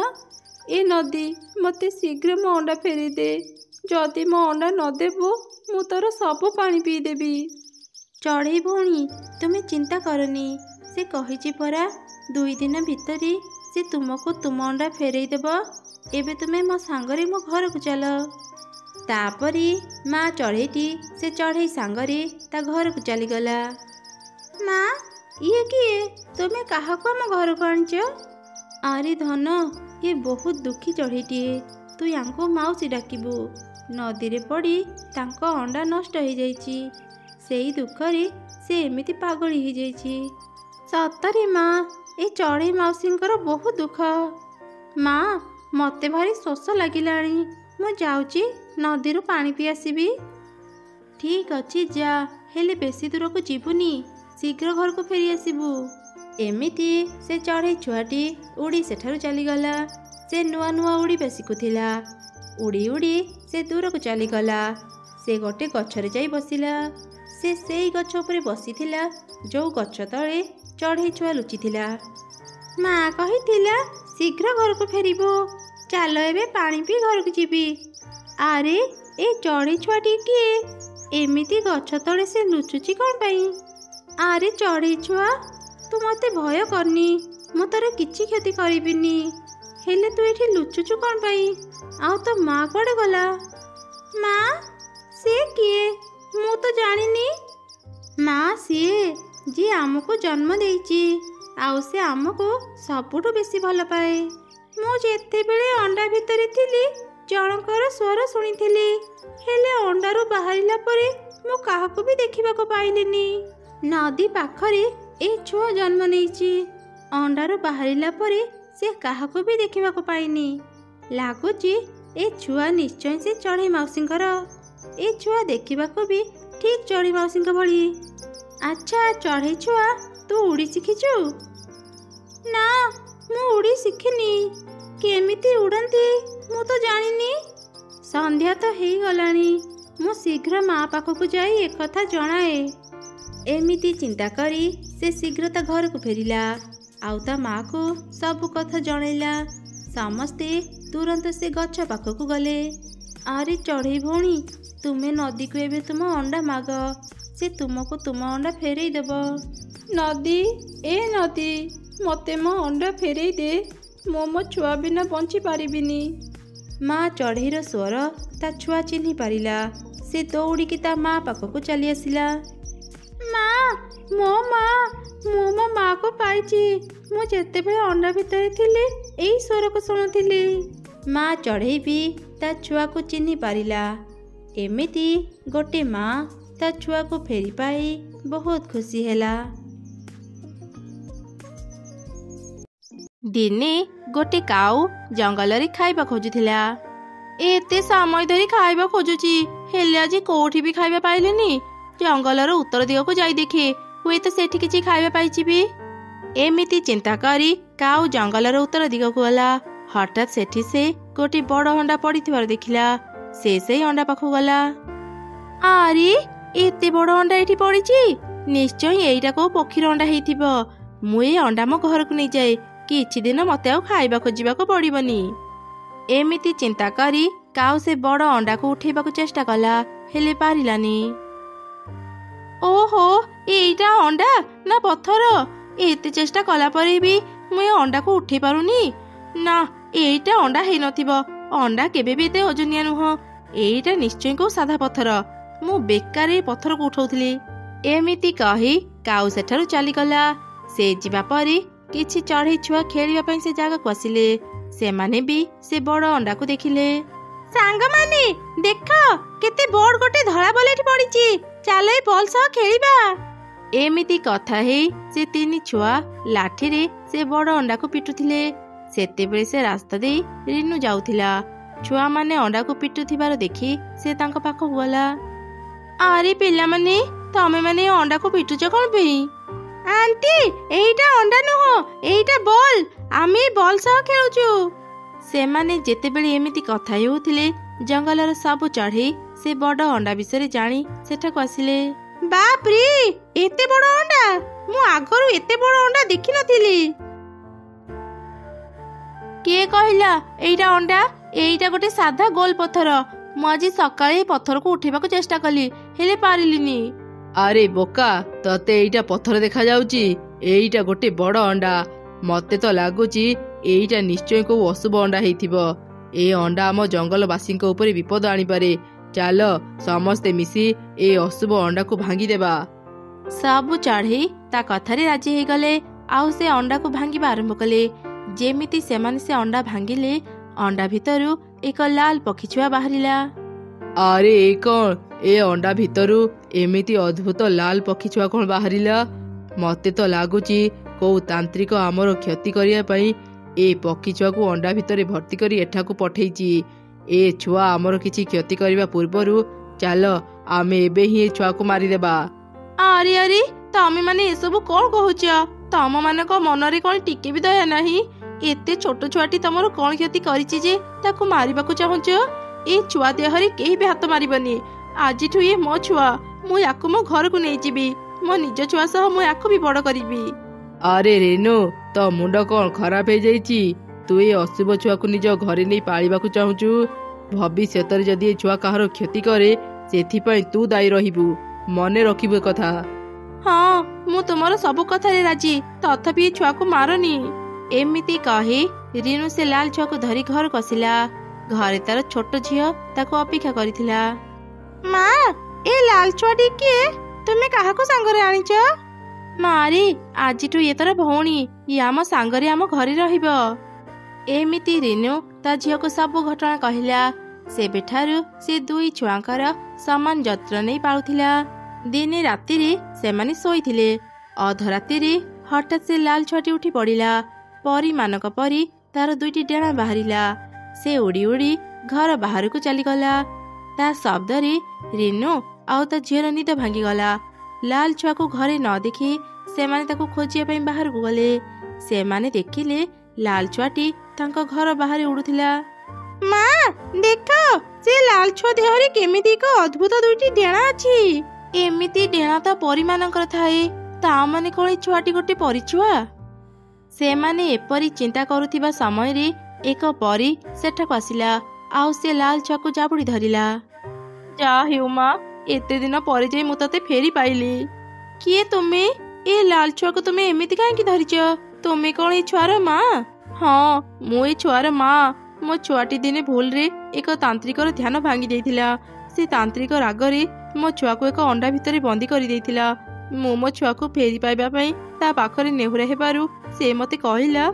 ଏ ନଦୀ, ମୋତେ ଶୀଘ୍ର ମୋ ଅଣ୍ଡା ଫେରେଇ ଦେ। ଯଦି ମୋ ଅଣ୍ଡା ନ ଦେବୁ ମୁଁ ତୋର ସବୁ ପାଣି ପିଇଦେବି। ଚଢ଼େଇ ଭଉଣୀ, ତୁମେ ଚିନ୍ତା କରନି। ସେ କହିଛି ପରା 2 ଦିନ ଭିତରେ ସେ ତୁମକୁ ତୁମ ଅଣ୍ଡା ଫେରେଇ ଦେବ। ଏବେ ତୁମେ ମୋ ସାଙ୍ଗରେ ମୋ ଘରକୁ ଚାଲ। ତାପରେ ମା ଚଢ଼େଇଟି ସେ ଚଢ଼େଇ ସାଙ୍ଗରେ ତା ଘରକୁ ଚାଲିଗଲା। ମା, ଇଏ କିଏ? ତୁମେ କାହାକୁ ଆମ ଘରକୁ ଆଣିଛ? ଆରେ ଧନ, ଇଏ ବହୁତ ଦୁଃଖୀ ଚଢ଼େଇଟିଏ। ତୁ ୟାଙ୍କୁ ମାଉସୀ ଡାକିବୁ। ନଦୀରେ ପଡ଼ି ତାଙ୍କ ଅଣ୍ଡା ନଷ୍ଟ ହେଇଯାଇଛି। ସେଇ ଦୁଃଖରେ ସେ ଏମିତି ପାଗଳି ହେଇଯାଇଛି। ସତରେ ମା, ଏ ଚଢ଼େଇ ମାଉସୀଙ୍କର ବହୁତ ଦୁଃଖ। ମା, ମୋତେ ଭାରି ଶୋଷ ଲାଗିଲାଣି। ମୁଁ ଯାଉଛି ନଦୀରୁ ପାଣି ପିଇ ଆସିବି। ଠିକ୍ ଅଛି, ଯା। ହେଲେ ବେଶୀ ଦୂରକୁ ଯିବୁନି। ଶୀଘ୍ର ଘରକୁ ଫେରି ଆସିବୁ। ଏମିତି ସେ ଚଢ଼େଇ ଛୁଆଟି ଉଡ଼ି ସେଠାରୁ ଚାଲିଗଲା। ସେ ନୂଆ ନୂଆ ଉଡ଼ିବା ଶିଖୁଥିଲା। ଉଡ଼ି ଉଡ଼ି ସେ ଦୂରକୁ ଚାଲିଗଲା। ସେ ଗୋଟେ ଗଛରେ ଯାଇ ବସିଲା। ସେ ସେଇ ଗଛ ଉପରେ ବସିଥିଲା ଯେଉଁ ଗଛ ତଳେ ଚଢ଼େଇ ଛୁଆ ଲୁଚିଥିଲା। ମା କହିଥିଲା ଶୀଘ୍ର ଘରକୁ ଫେରିବୁ। ଚାଲ ଏବେ ପାଣି ପିଇ ଘରକୁ ଯିବି। ଆରେ, ଏ ଚଢ଼େଇ ଛୁଆଟି କିଏ? ଏମିତି ଗଛ ତଳେ ସେ ଲୁଚୁଛି କ'ଣ ପାଇଁ? ଆରେ ଚଢ଼େଇ ଛୁଆ, ତୁ ମୋତେ ଭୟ କରନି। ମୁଁ ତୋର କିଛି କ୍ଷତି କରିବିନି। ହେଲେ ତୁ ଏଠି ଲୁଚୁଛୁ କ'ଣ ପାଇଁ? ଆଉ ତୋ ମା କୁଆଡ଼େ ଗଲା? ମା, ସେ କିଏ? ମୁଁ ତ ଜାଣିନି। ମା ସିଏ ଯିଏ ଆମକୁ ଜନ୍ମ ଦେଇଛି, ଆଉ ସେ ଆମକୁ ସବୁଠୁ ବେଶୀ ଭଲ ପାଏ। ମୁଁ ଯେତେବେଳେ ଅଣ୍ଡା ଭିତରେ ଥିଲି ଜଣଙ୍କର ସ୍ୱର ଶୁଣିଥିଲି, ହେଲେ ଅଣ୍ଡାରୁ ବାହାରିଲା ପରେ ମୁଁ କାହାକୁ ବି ଦେଖିବାକୁ ପାଇଲିନି। ନଦୀ ପାଖରେ ଏ ଛୁଆ ଜନ୍ମ ନେଇଛି। ଅଣ୍ଡାରୁ ବାହାରିଲା ପରେ ସେ କାହାକୁ ବି ଦେଖିବାକୁ ପାଇନି। ଲାଗୁଛି ଏ ଛୁଆ ନିଶ୍ଚୟ ସେ ଚଢ଼େଇ ମାଉସୀଙ୍କର। ଏ ଛୁଆ ଦେଖିବାକୁ ବି ଠିକ୍ ଚଢ଼େଇ ମାଉସୀଙ୍କ ଭଳି। ଆଚ୍ଛା ଚଢ଼େଇ ଛୁଆ, ତୁ ଉଡ଼ି ଶିଖିଛୁ? ନା, ମୁଁ ଉଡ଼ି ଶିଖିନି। କେମିତି ଉଡ଼ନ୍ତି ମୁଁ ତ ଜାଣିନି। ସନ୍ଧ୍ୟା ତ ହେଇଗଲାଣି। ମୁଁ ଶୀଘ୍ର ମା ପାଖକୁ ଯାଇ ଏକଥା ଜଣାଏ। ଏମିତି ଚିନ୍ତା କରି ସେ ଶୀଘ୍ର ତା ଘରକୁ ଫେରିଲା, ଆଉ ତା ମାକୁ ସବୁ କଥା ଜଣାଇଲା। ସମସ୍ତେ ତୁରନ୍ତ ସେ ଗଛ ପାଖକୁ ଗଲେ। ଆରେ ଚଢ଼େଇ ଭଉଣୀ, ତୁମେ ନଦୀକୁ ଏବେ ତୁମ ଅଣ୍ଡା ମାଗ। ସେ ତୁମକୁ ତୁମ ଅଣ୍ଡା ଫେରେଇ ଦେବ। ନଦୀ, ଏ ନଦୀ, ମୋତେ ମୋ ଅଣ୍ଡା ଫେରେଇ ଦେ। ମୁଁ ମୋ ଛୁଆ ବିନା ବଞ୍ଚି ପାରିବିନି। ମା ଚଢ଼େଇର ସ୍ୱର ତା ଛୁଆ ଚିହ୍ନି ପାରିଲା। ସେ ଦୌଡ଼ିକି ତା ମା ପାଖକୁ ଚାଲି ଆସିଲା। ମା, ମୋ ମା, ମୁଁ ମୋ ମାକୁ ପାଇଛି। ମୁଁ ଯେତେବେଳେ ଅଣ୍ଡା ଭିତରେ ଥିଲି ଏଇ ସ୍ୱରକୁ ଶୁଣୁଥିଲି। ମା ଚଢ଼େଇ ବି ତା ଛୁଆକୁ ଚିହ୍ନି ପାରିଲା। ଏମିତି ଗୋଟେ ମା ତା ଛୁଆକୁ ଫେରି ପାଇ ବହୁତ ଖୁସି ହେଲା। ଦିନେ ଗୋଟେ କାଉ ଜଙ୍ଗଲରେ ଖାଇବା ଖୋଜୁଥିଲା। ଏତେ ସମୟ ଧରି ଖାଇବା ଖୋଜୁଛି, ହେଲେ ଆଜି କୋଉଠି ବି ଖାଇବା ପାଇଲେନି। ଜଙ୍ଗଲର ଉତ୍ତର ଦିଗକୁ ଯାଇ ଦେଖେ, ହୁଏତ ସେଠି କିଛି ଖାଇବା ପାଇଯିବି। ଏମିତି ଚିନ୍ତା କରି କାଉ ଜଙ୍ଗଲର ଉତ୍ତର ଦିଗକୁ ଗଲା। ହଠାତ୍ ସେଠି ସେ ଗୋଟେ ବଡ଼ ଅଣ୍ଡା ପଡ଼ିଥିବାର ଦେଖିଲା। ସେ ସେଇ ଅଣ୍ଡା ପାଖକୁ ଗଲା। ଆରେ ଏତେ ବଡ଼ ଅଣ୍ଡା ଏଠି ପଡ଼ିଛି, ନିଶ୍ଚୟ ଏଇଟା କୋଉ ପକ୍ଷୀର ଅଣ୍ଡା ହେଇଥିବ। ମୁଁ ଏ ଅଣ୍ଡା ମୋ ଘରକୁ ନେଇଯାଏ, କିଛି ଦିନ ମତେ ଆଉ ଖାଇବା ଖୋଜିବାକୁ ପଡ଼ିବନି। ଏମିତି ଚିନ୍ତା କରି କାଉ ସେ ବଡ଼ ଅଣ୍ଡାକୁ ଉଠେଇବାକୁ ଚେଷ୍ଟା କଲା, ହେଲେ ପାରିଲାନି। ଓହୋ, ଏଇଟା ଅଣ୍ଡା ନା ପଥର? ଏତେ ଚେଷ୍ଟା କଲା ପରେ ବି ମୁଁ ଏ ଅଣ୍ଡାକୁ ଉଠେଇ ପାରୁନି। ନା, ଏଇଟା ଅଣ୍ଡା ହେଇନଥିବ। ଅଣ୍ଡା କେବେ ବି ଏତେ ଓଜନିଆ ନୁହଁ। ଏଇଟା ନିଶ୍ଚୟ କୋଉ ସାଧା ପଥର। ମୁଁ ବେକାର ଏ ପଥରକୁ ଉଠଉଥିଲି। ଏମିତି କହି କାଉ ସେଠାରୁ ଚାଲିଗଲା। ସେ ଯିବା ପରେ କିଛି ଚଢ଼େଇ ଛୁଆ ଖେଳିବା ପାଇଁ ସେ ଜାଗାକୁ ଆସିଲେ। ସେମାନେ ବି ସେ ବଡ଼ ଅଣ୍ଡାକୁ ଦେଖିଲେ। ସାଙ୍ଗମାନେ ଦେଖ, କେତେ ବଡ଼ ଗୋଟେ ଧଳା ବଲ୍ ଏଠି ପଡ଼ିଛି। ଚାଲ ଏ ବଲ୍ ସହ ଖେଳିବା। ଏମିତି କଥା ହେଇ ସେ ତିନି ଛୁଆ ଲାଠିରେ ସେ ବଡ଼ ଅଣ୍ଡାକୁ ପିଟୁଥିଲେ। ସେତେବେଳେ ସେ ରାସ୍ତା ଦେଇ ରିନୁ ଯାଉଥିଲା। ଛୁଆମାନେ ଅଣ୍ଡାକୁ ପିଟୁଥିବାର ଦେଖି ସେ ତାଙ୍କ ପାଖକୁ ଗଲା। ଆରେ ପିଲାମାନେ, ତମେ ମାନେ ଅଣ୍ଡାକୁ ପିଟୁଛ କଣ ପାଇଁ? ଆଣ୍ଟି, ଏଇଟା ଅଣ୍ଡା ନୁହଁ, ଏଇଟା ବଲ୍। ଆମେ ବଲ୍ ସହ ଖେଳୁଛୁ। ସେମାନେ ଯେତେବେଳେ ଏମିତି କଥା ହେଉଥିଲେ, ଜଙ୍ଗଲର ସବୁ ଚଢ଼େଇ ସେ ବଡ଼ ଅଣ୍ଡା ବିଷୟରେ ଜାଣି ସେଠାକୁ ଆସିଲେ। ବାପ୍ରେ, ଏତେ ବଡ଼ ଅଣ୍ଡା! ମୁଁ ଆଗରୁ ଏତେ ବଡ଼ ଅଣ୍ଡା ଦେଖିନଥିଲି। କିଏ କହିଲା ଏଇଟା ଅଣ୍ଡା? ଏଇଟା ଗୋଟେ ସାଧା ଗୋଲ ପଥର। ମୁଁ ଆଜି ସକାଳେ ଏ ପଥରକୁ ଉଠେଇବାକୁ ଚେଷ୍ଟା କଲି, ହେଲେ ପାରିଲିନି। ଆରେ ବୋକା, ତତେ ଏଇଟା ପଥର ଦେଖାଯାଉଛି? ଏଇଟା ଗୋଟେ ବଡ଼ ଅଣ୍ଡା। ମତେ ତ ଲାଗୁଛି ଏଇଟା ନିଶ୍ଚୟ କୋଉ ଅଶୁଭ ଅଣ୍ଡା ହେଇଥିବ। ଏ ଅଣ୍ଡା ଆମ ଜଙ୍ଗଲବାସୀଙ୍କ ଉପରେ ବିପଦ ଆଣିପାରେ। ଚାଲ ସମସ୍ତେ ମିଶି ଏ ଅଶୁଭ ଅଣ୍ଡାକୁ ଭାଙ୍ଗିଦେବା। ସବୁ ଚଢ଼େଇ ତା କଥାରେ ରାଜି ହେଇଗଲେ, ଆଉ ସେ ଅଣ୍ଡାକୁ ଭାଙ୍ଗିବା ଆରମ୍ଭ କଲେ। ଯେମିତି ସେମାନେ ସେ ଅଣ୍ଡା ଭାଙ୍ଗିଲେ, ଅଣ୍ଡା ଭିତରୁ ଏକ ଲାଲ ପକ୍ଷୀ ଛୁଆ ବାହାରିଲା। ଆରେ ଏ କଣ? ଏ ଅଣ୍ଡା ଭିତରୁ ଏମିତି ଅଦ୍ଭୁତ ଲାଲ ପକ୍ଷୀ ଛୁଆ କଣ ବାହାରିଲା? ମତେ ତ ଲାଗୁଛି କୋଉ ତାନ୍ତ୍ରିକ ଆମର କ୍ଷତି କରିବା ପାଇଁ ଏ ପକ୍ଷୀ ଛୁଆକୁ ଅଣ୍ଡା ଭିତରେ ଭର୍ତ୍ତି କରି ଏଠାକୁ ପଠେଇଛି। ଏ ଛୁଆ ଆମର କିଛି କ୍ଷତି କରିବା ପୂର୍ବରୁ ଚାଲ ଆମେ ଏବେ ହିଁ ଏ ଛୁଆକୁ ମାରିଦେବା। ଆରେ ଆରେ, ତମେ ମାନେ ଏସବୁ କଣ କହୁଛ? ତମ ମାନଙ୍କ ମନରେ କଣ ଟିକେ ବି ଦୟା ନାହିଁ? ଏତେ ଛୋଟ ଛୁଆଟି ତମର କଣ କ୍ଷତି କରିଛି ଯେ ତାକୁ ମାରିବାକୁ ଚାହୁଁଛ? ଏ ଛୁଆ ଦେହରେ କେହି ବି ହାତ ମାରିବନି। ଆଜିଠୁ ଇଏ ମୋ ଛୁଆ। ମୁଁ ୟାକୁ ମୋ ଘରକୁ ନେଇଯିବି। ମୋ ନିଜ ଛୁଆ ସହ ମୁଁ ୟାକୁ ବି ବଡ଼ କରିବି। ଆରେ ରେନୁ, ତୋ ମୁଣ୍ଡ କଣ ଖରାପ ହେଇଯାଇଛି? ତୁ ଏ ଅଶୁଭ ଛୁଆକୁ ନିଜ ଘରେ ନେଇ ପାଳିବାକୁ ଚାହୁଁଛୁ? ଭବିଷ୍ୟତରେ ଯଦି ଏ ଛୁଆ କାହାର କ୍ଷତି କରେ, ସେଥିପାଇଁ ତୁ ଦାୟୀ ରହିବୁ। ମନେ ରଖିବୁ କଥା। ହଁ, ମୁଁ ତୁମର ସବୁ କଥାରେ ରାଜି, ତଥାପି ଏ ଛୁଆକୁ ମାରନି। ଏମିତି କହି ରିନୁ ସେ ଲାଲ ଛୁଆକୁ ଧରି ଘରକୁ ଆସିଲା। ଘରେ ତାର ଛୋଟ ଝିଅ ତାକୁ ଅପେକ୍ଷା କରିଥିଲା। ମା, ଏ ଲାଲ ଛୁଆଟି କିଏ? ତୁମେ କାହାକୁ ସାଙ୍ଗରେ ଆଣିଛ? ମାରି, ଆଜିଠୁ ଇଏ ତୋର ଭଉଣୀ। ଇଏ ଆମ ସାଙ୍ଗରେ ଆମ ଘରେ ରହିବ। ଏମିତି ରିନୁ ତା ଝିଅକୁ ସବୁ ଘଟଣା କହିଲା। ସେବେଠାରୁ ସେ ଦୁଇ ଛୁଆଙ୍କର ସମାନ ଯତ୍ନ ନେଇ ପାଳୁଥିଲା। ଦିନେ ରାତିରେ ସେମାନେ ଶୋଇଥିଲେ। ଅଧରାତିରେ ହଠାତ୍ ସେ ଲାଲ ଛୁଆଟି ଉଠି ପଡ଼ିଲା। ପରୀମାନଙ୍କ ପରି ତାର ଦୁଇଟି ଡେଣା ବାହାରିଲା। ସେ ଉଡ଼ି ଉଡ଼ି ଘର ବାହାରକୁ ଚାଲିଗଲା। ତା ଶବ୍ଦରେ ରିନୁ ଆଉ ତା ଝିଅର ନିଦ ଭାଙ୍ଗିଗଲା। ଲାଲ ଛୁଆକୁ ଘରେ ନ ଦେଖି ସେମାନେ ତାକୁ ଖୋଜିବା ପାଇଁ ବାହାରକୁ ଗଲେ। ସେମାନେ ଦେଖିଲେ ଲାଲ ଛୁଆଟି ତାଙ୍କ ଘର ବାହାରେ ଉଡୁଥିଲା। ମା, ଦେଖ, ସେ ଲାଲ ଛୁଆ ଦେହରେ କେମିତି ଏକ ଅଦ୍ଭୁତ ଦୁଇଟି ଡେଣା ଅଛି। ଏମିତି ଡେଣା ତ ପରୀମାନଙ୍କର ଥାଏ। ତା ମାନେ କଣ ଏ ଛୁଆଟି ଗୋଟେ ପରିଛୁଆ? ସେମାନେ ଏପରି ଚିନ୍ତା କରୁଥିବା ସମୟରେ ଏକ ପରୀ ସେଠାକୁ ଆସିଲା, ଆଉ ସେ ଲାଲ ଛୁଆକୁ ଜାବୁଡ଼ି ଧରିଲା। ଯା ହେଉ ମା, ଏତେ ଦିନ ପରେ ଯାଇ ମୁଁ ତତେ ଫେରି ପାଇଲି। କିଏ ତୁମେ? ଏ ଲାଲ ଛୁଆକୁ ତୁମେ ଏମିତି କାହିଁକି ଧରିଛ? ତୁମେ କଣ ଏ ଛୁଆର ମା? ହଁ, ମୁଁ ଏ ଛୁଆର ମା। ମୋ ଛୁଆଟି ଦିନେ ଭୁଲରେ ଏକ ତାନ୍ତ୍ରିକର ଧ୍ୟାନ ଭାଙ୍ଗି ଦେଇଥିଲା। ସେ ତାନ୍ତ୍ରିକ ରାଗରେ ମୋ ଛୁଆକୁ ଏକ ଅଣ୍ଡା ଭିତରେ ବନ୍ଦୀ କରିଦେଇଥିଲା। ମୁଁ ମୋ ଛୁଆକୁ ଫେରି ପାଇବା ପାଇଁ ତା ପାଖରେ ନେହୁରା ହେବାରୁ ସେ ମତେ କହିଲା,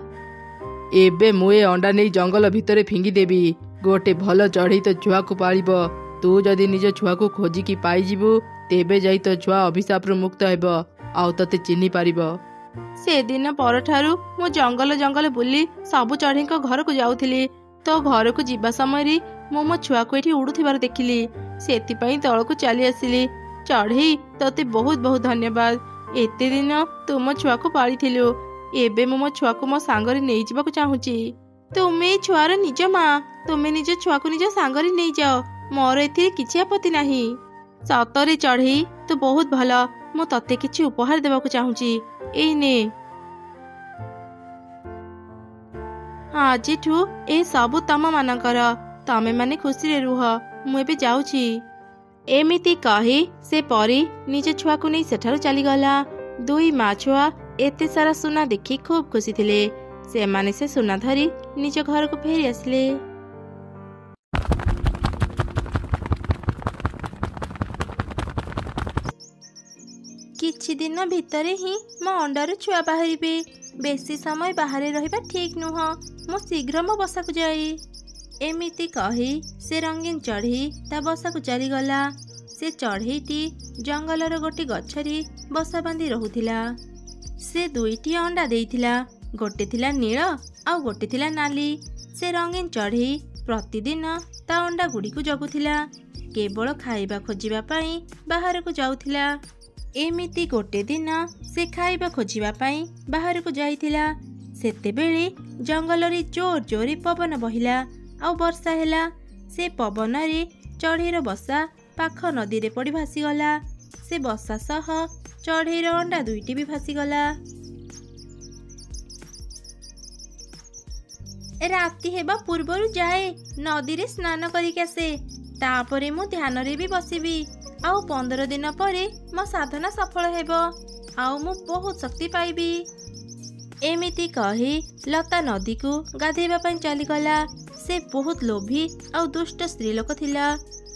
ଏବେ ମୁଁ ଏ ଅଣ୍ଡା ନେଇ ଜଙ୍ଗଲ ଭିତରେ ଫିଙ୍ଗିଦେବି। ଗୋଟେ ଭଲ ଚଢ଼େଇ ତ ଛୁଆକୁ ପାଳିବ। तू जदि निज छुआ को खोजिकी पाइबू तेबे जाई तो छुआ अभिशाप मुक्त हेब आउ तते चिन्हि पारिब। सेदिन परठारु मु जंगल जंगल बुली सबु चढ़ेईଙ୍କ घरକୁ ଯାଉଥିଲି। तो घरକୁ ଯିବା ସମୟରେ ମୁଁ ମୋ ଛୁଆକୁ ଏଠି ଉଡୁଥିବାର ଦେଖିଲି। ସେଥିପାଇଁ ତଳକୁ ଚାଲି ଆସିଲି। ଚଢ଼େଇ ତତେ ବହୁତ ବହୁତ ଧନ୍ୟବାଦ। ଏତେ ଦିନ ତୁ ମୋ ଛୁଆକୁ ପାଳିଥିଲୁ। ଏବେ ମୁଁ ମୋ ଛୁଆକୁ ମୋ ସାଙ୍ଗରେ ନେଇଯିବାକୁ ଚାହୁଁଛି। ତୁମେ ଏ ଛୁଆର ନିଜ ମା। ତୁମେ ନିଜ ଛୁଆକୁ ନିଜ ସାଙ୍ଗରେ ନେଇଯାଅ। ମୋର ଏଥିରେ କିଛି ଆପତ୍ତି ନାହିଁ। ସତରେ ଚଢ଼େଇ ତୁ ବହୁତ ଭଲ। ମୁଁ ତତେ କିଛି ଉପହାର ଦେବାକୁ ଚାହୁଁଛି। ଏଇ ନେ। ଆଜିଠୁ ଏ ସବୁ ତମ ମାନଙ୍କର। ତମେ ମାନେ ଖୁସିରେ ରୁହ। ମୁଁ ଏବେ ଯାଉଛି। ଏମିତି କହି ସେ ପରି ନିଜ ଛୁଆକୁ ନେଇ ସେଠାରୁ ଚାଲିଗଲା। ଦୁଇ ମା ଛୁଆ ଏତେ ସାରା ସୁନା ଦେଖି ଖୁବ୍ ଖୁସି ଥିଲେ। ସେମାନେ ସେ ସୁନା ଧରି ନିଜ ଘରକୁ ଫେରି ଆସିଲେ। କିଛି ଦିନ ଭିତରେ ହିଁ ମୋ ଅଣ୍ଡାରୁ ଛୁଆ ବାହାରିବେ। ବେଶୀ ସମୟ ବାହାରେ ରହିବା ଠିକ୍ ନୁହଁ। ମୁଁ ଶୀଘ୍ର ମୋ ବସାକୁ ଯାଏ। ଏମିତି କହି ସେ ରଙ୍ଗୀନ ଚଢ଼େଇ ତା ବସାକୁ ଚାଲିଗଲା। ସେ ଚଢ଼େଇଟି ଜଙ୍ଗଲର ଗୋଟି ଗଛରେ ବସା ବାନ୍ଧି ରହୁଥିଲା। ସେ ଦୁଇଟି ଅଣ୍ଡା ଦେଇଥିଲା। ଗୋଟେ ଥିଲା ନୀଳ ଆଉ ଗୋଟେ ଥିଲା ନାଲି। ସେ ରଙ୍ଗୀନ ଚଢ଼େଇ ପ୍ରତିଦିନ ତା ଅଣ୍ଡା ଗୁଡ଼ିକୁ ଜଗୁଥିଲା। କେବଳ ଖାଇବା ଖୋଜିବା ପାଇଁ ବାହାରକୁ ଯାଉଥିଲା। ଏମିତି ଗୋଟେ ଦିନ ସେ ଖାଇବା ଖୋଜିବା ପାଇଁ ବାହାରକୁ ଯାଇଥିଲା। ସେତେବେଳେ ଜଙ୍ଗଲରେ ଜୋର ଜୋରେ ପବନ ବହିଲା ଆଉ ବର୍ଷା ହେଲା। ସେ ପବନରେ ଚଢ଼େଇର ବସା ପାଖ ନଦୀରେ ପଡ଼ି ଭାସିଗଲା। ସେ ବସା ସହ ଚଢ଼େଇର ଅଣ୍ଡା ଦୁଇଟି ବି ଭାସିଗଲା। ରାତି ହେବା ପୂର୍ବରୁ ଯାଏ ନଦୀରେ ସ୍ନାନ କରିକି ଆସେ। ତାପରେ ମୁଁ ଧ୍ୟାନରେ ବି ବସିବି। ଆଉ 15 ଦିନ ପରେ ମୋ ସାଧନା ସଫଳ ହେବ ଆଉ ମୁଁ ବହୁତ ଶକ୍ତି ପାଇବି। ଏମିତି କହି ଲତା ନଦୀକୁ ଗାଧେଇବା ପାଇଁ ଚାଲିଗଲା। ସେ ବହୁତ ଲୋଭୀ ଆଉ ଦୁଷ୍ଟ ସ୍ତ୍ରୀ ଲୋକ ଥିଲା।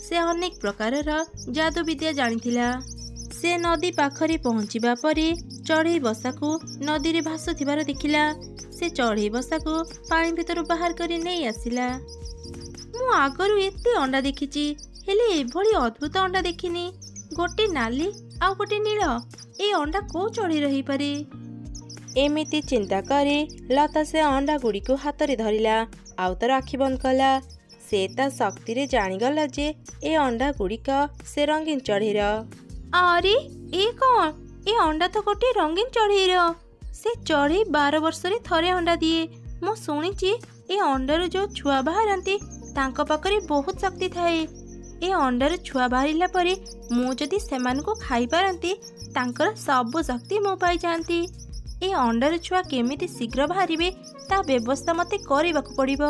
ସେ ଅନେକ ପ୍ରକାରର ଯାଦୁ ବିଦ୍ୟା ଜାଣିଥିଲା। ସେ ନଦୀ ପାଖରେ ପହଞ୍ଚିବା ପରେ ଚଢ଼େଇ ବସାକୁ ନଦୀରେ ଭାସୁଥିବାର ଦେଖିଲା। ସେ ଚଢ଼େଇ ବସାକୁ ପାଣି ଭିତରୁ ବାହାର କରି ନେଇ ଆସିଲା। ମୁଁ ଆଗରୁ ଏତେ ଅଣ୍ଡା ଦେଖିଛି, ହେଲେ ଏଭଳି ଅଦ୍ଭୁତ ଅଣ୍ଡା ଦେଖିନି। ଗୋଟେ ନାଲି ଆଉ ଗୋଟେ ନୀଳ। ଏ ଅଣ୍ଡା କୋଉ ଚଢ଼େଇର ହେଇପାରେ? ଏମିତି ଚିନ୍ତା କରି ଲତା ସେ ଅଣ୍ଡା ଗୁଡ଼ିକୁ ହାତରେ ଧରିଲା ଆଉ ତାର ଆଖି ବନ୍ଦ କଲା। ସେ ତା ଶକ୍ତିରେ ଜାଣିଗଲା ଯେ ଏ ଅଣ୍ଡା ଗୁଡ଼ିକ ସେ ରଙ୍ଗୀନ ଚଢ଼େଇର। ଆରେ ଏ କ'ଣ? ଏ ଅଣ୍ଡା ତ ଗୋଟେ ରଙ୍ଗୀନ ଚଢ଼େଇର। ସେ ଚଢ଼େଇ 12 ବର୍ଷରେ ଥରେ ଅଣ୍ଡା ଦିଏ। ମୁଁ ଶୁଣିଛି ଏ ଅଣ୍ଡାରୁ ଯୋଉ ଛୁଆ ବାହାରନ୍ତି ତାଙ୍କ ପାଖରେ ବହୁତ ଶକ୍ତି ଥାଏ। ଏ ଅଣ୍ଡାରୁ ଛୁଆ ବାହାରିଲା ପରେ ମୁଁ ଯଦି ସେମାନଙ୍କୁ ଖାଇପାରନ୍ତି ତାଙ୍କର ସବୁ ଶକ୍ତି ମୁଁ ପାଇଯାଆନ୍ତି। ଏ ଅଣ୍ଡାରୁ ଛୁଆ କେମିତି ଶୀଘ୍ର ବାହାରିବେ ତା ବ୍ୟବସ୍ଥା ମୋତେ କରିବାକୁ ପଡ଼ିବ।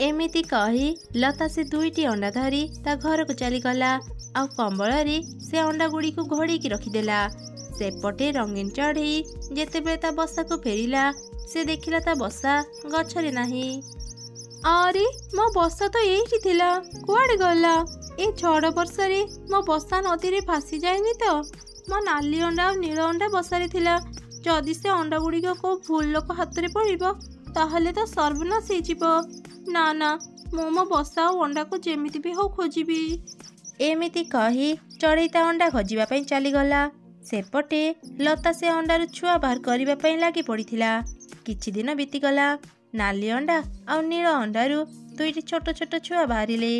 ଏମିତି କହି ଲତା ସେ ଦୁଇଟି ଅଣ୍ଡା ଧରି ତା ଘରକୁ ଚାଲିଗଲା ଆଉ କମ୍ବଳରେ ସେ ଅଣ୍ଡା ଗୁଡ଼ିକୁ ଘୋଡ଼େଇକି ରଖିଦେଲା। ସେପଟେ ରଙ୍ଗୀନ ଚଢ଼େଇ ଯେତେବେଳେ ତା ବସାକୁ ଫେରିଲା ସେ ଦେଖିଲା ତା ବସା ଗଛରେ ନାହିଁ। ଆରେ ମୋ ବସା ତ ଏଇଠି ଥିଲା, କୁଆଡ଼େ ଗଲା? ଏ ଝଡ଼ ବର୍ଷାରେ ମୋ ବସା ନଦୀରେ ଭାସି ଯାଇନି ତ? ମୋ ନାଲି ଅଣ୍ଡା ଆଉ ନୀଳ ଅଣ୍ଡା ବସାରେ ଥିଲା। ଯଦି ସେ ଅଣ୍ଡା ଗୁଡ଼ିକ କୋଉ ଭୁଲ ଲୋକ ହାତରେ ପଡ଼ିବ ତାହେଲେ ତ ସର୍ବନାଶ ହେଇଯିବ। ନା ନା, ମୁଁ ମୋ ବସା ଆଉ ଅଣ୍ଡାକୁ ଯେମିତି ବି ହଉ ଖୋଜିବି। ଏମିତି କହି ଚଢ଼େଇ ତା ଅଣ୍ଡା ଖୋଜିବା ପାଇଁ ଚାଲିଗଲା। ସେପଟେ ଲତା ସେ ଅଣ୍ଡାରୁ ଛୁଆ ବାହାର କରିବା ପାଇଁ ଲାଗି ପଡ଼ିଥିଲା। କିଛି ଦିନ ବିତିଗଲା। ନାଲି ଅଣ୍ଡା ଆଉ ନୀଳ ଅଣ୍ଡାରୁ ଦୁଇଟି ଛୋଟ ଛୋଟ ଛୁଆ ବାହାରିଲେ।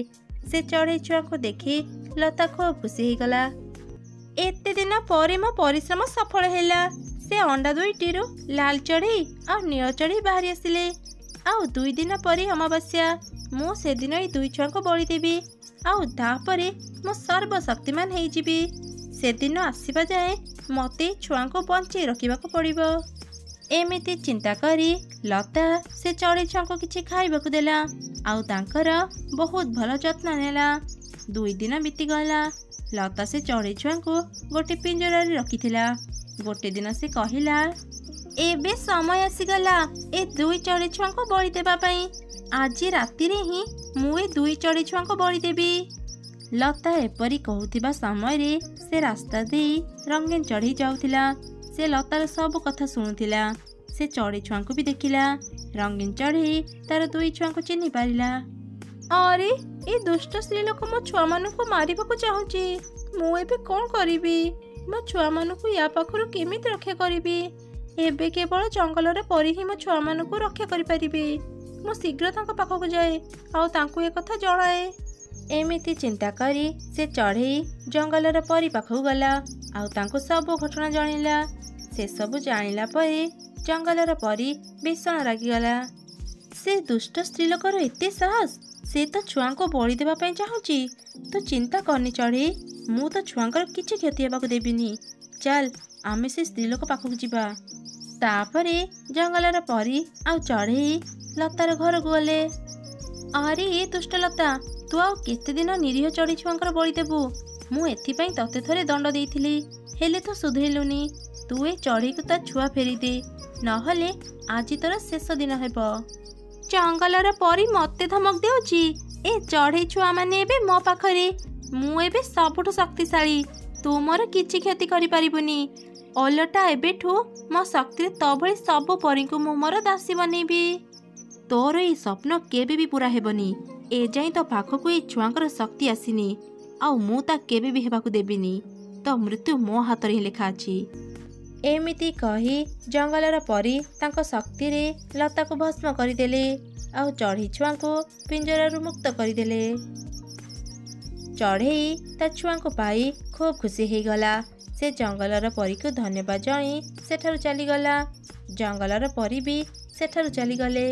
ସେ ଚଢ଼େଇ ଛୁଆଙ୍କୁ ଦେଖି ଲତା ଖୁବ୍ ଖୁସି ହେଇଗଲା। ଏତେ ଦିନ ପରେ ମୋ ପରିଶ୍ରମ ସଫଳ ହେଲା। ସେ ଅଣ୍ଡା ଦୁଇଟିରୁ ଲାଲ ଚଢ଼େଇ ଆଉ ନୀଳ ଚଢ଼େଇ ବାହାରି ଆସିଲେ। ଆଉ 2 ଦିନ ପରେ ଅମାବାସ୍ୟା। ମୁଁ ସେଦିନ ଏଇ ଦୁଇ ଛୁଆଙ୍କୁ ବଳି ଦେବି ଆଉ ତାପରେ ମୁଁ ସର୍ବଶକ୍ତିମାନ ହେଇଯିବି। ସେଦିନ ଆସିବା ଯାଏ ମୋତେ ଛୁଆଙ୍କୁ ବଞ୍ଚେଇ ରଖିବାକୁ ପଡ଼ିବ। ଏମିତି ଚିନ୍ତା କରି ଲତା ସେ ଚଢ଼େଇ ଛୁଆଙ୍କୁ କିଛି ଖାଇବାକୁ ଦେଲା ଆଉ ତାଙ୍କର ବହୁତ ଭଲ ଯତ୍ନ ନେଲା। 2 ଦିନ ବିତିଗଲା। ଲତା ସେ ଚଢ଼େଇ ଛୁଆଙ୍କୁ ଗୋଟେ ପିଞ୍ଜରାରେ ରଖିଥିଲା। ଗୋଟେ ଦିନ ସେ କହିଲା, ଏବେ ସମୟ ଆସିଗଲା ଏ 2 ଚଢ଼େଇ ଛୁଆଙ୍କୁ ବଳି ଦେବା ପାଇଁ। ଆଜି ରାତିରେ ହିଁ ମୁଁ ଏ 2 ଚଢ଼େଇ ଛୁଆଙ୍କୁ ବଳି ଦେବି। ଲତା ଏପରି କହୁଥିବା ସମୟରେ ସେ ରାସ୍ତା ଦେଇ ରଙ୍ଗୀନ ଚଢ଼େଇ ଯାଉଥିଲା। ସେ ଲତାର ସବୁ କଥା ଶୁଣୁଥିଲା। ସେ ଚଢ଼େଇ ଛୁଆଙ୍କୁ ବି ଦେଖିଲା। ରଙ୍ଗୀନ ଚଢ଼େଇ ତାର 2 ଛୁଆଙ୍କୁ ଚିହ୍ନି ପାରିଲା। अरे ए दुष्ट स्त्री लोक मो छुआ मानू मारिबाकू चाहूची। मु एबे कौन करिबी? मो छुआ मानू या पाखरु केमिति रक्षा करिबी? एबे केवल जंगल रे परी ही मो छुआ मानू रक्षा करि परिबी। मु शीघ्र तांको पाखकु जाए आउ तांको ए कथा जणाए। एमिति चिंता करी से चढ़ई जंगल रे परी पाखकु गला आउ तांको सब घटना जानिला। से सब जानिला परे जंगल रे परी भीषण रागिगला। से दुष्ट स्त्री लोकर एते साहस, से तो छुआ को बलि देवा पई चाहूची। तो चिंता करनी चढ़ई, मु तो छुआंकर किछि क्षति हेबाकू देबिनी। चल आमे से स्त्री लोक पाखकु जिबा। तापरे जंगल रे परी आउ चढ़ई लतार घर को गले। अरे ए दुष्ट लता, तू आउ केते दिन निरीह चढ़ई छुआंकर बलि देबू? मु एथिपई तते थरे दंड देइथिली, हेले तो सुधरिलुनी। तू ए चढ़ई को ता छुआ फेरी दे, नहले आज तोर शेष दिन हेबो। जंगल रे परी मते धमक देउची। ए चढ़ई छुआ माने एबे मो पाखरे, मु एबे सबुठु शक्तिशाली। तू मोर किछि क्षति करि परिबुनी। ओलटा एबेठू मो शक्ति तो भली सब परी को मु मोर दासी बनेबी। तोर ए स्वप्न केबे भी पूरा हेबनी। ए जाई तो पाखकु ए छुआंकर शक्ति आसीनी, आउ मु ता केबे भी हेबाकू देबिनी। तो मृत्यु मो हाथ रे लेखा अछि। एमिति कही जंगल रे परी तांको शक्ति रे लता को भस्म करिदेले आउ चढ़ई छुआ को पिंजरा मुक्त करिदेले। चढ़ई ता छुआ को पाई खूब खुशी हो गला। से जंगल रे परी को धन्यवाद जणी सेठारु चली गला। जंगल रे परी भी सेठारु चली गले।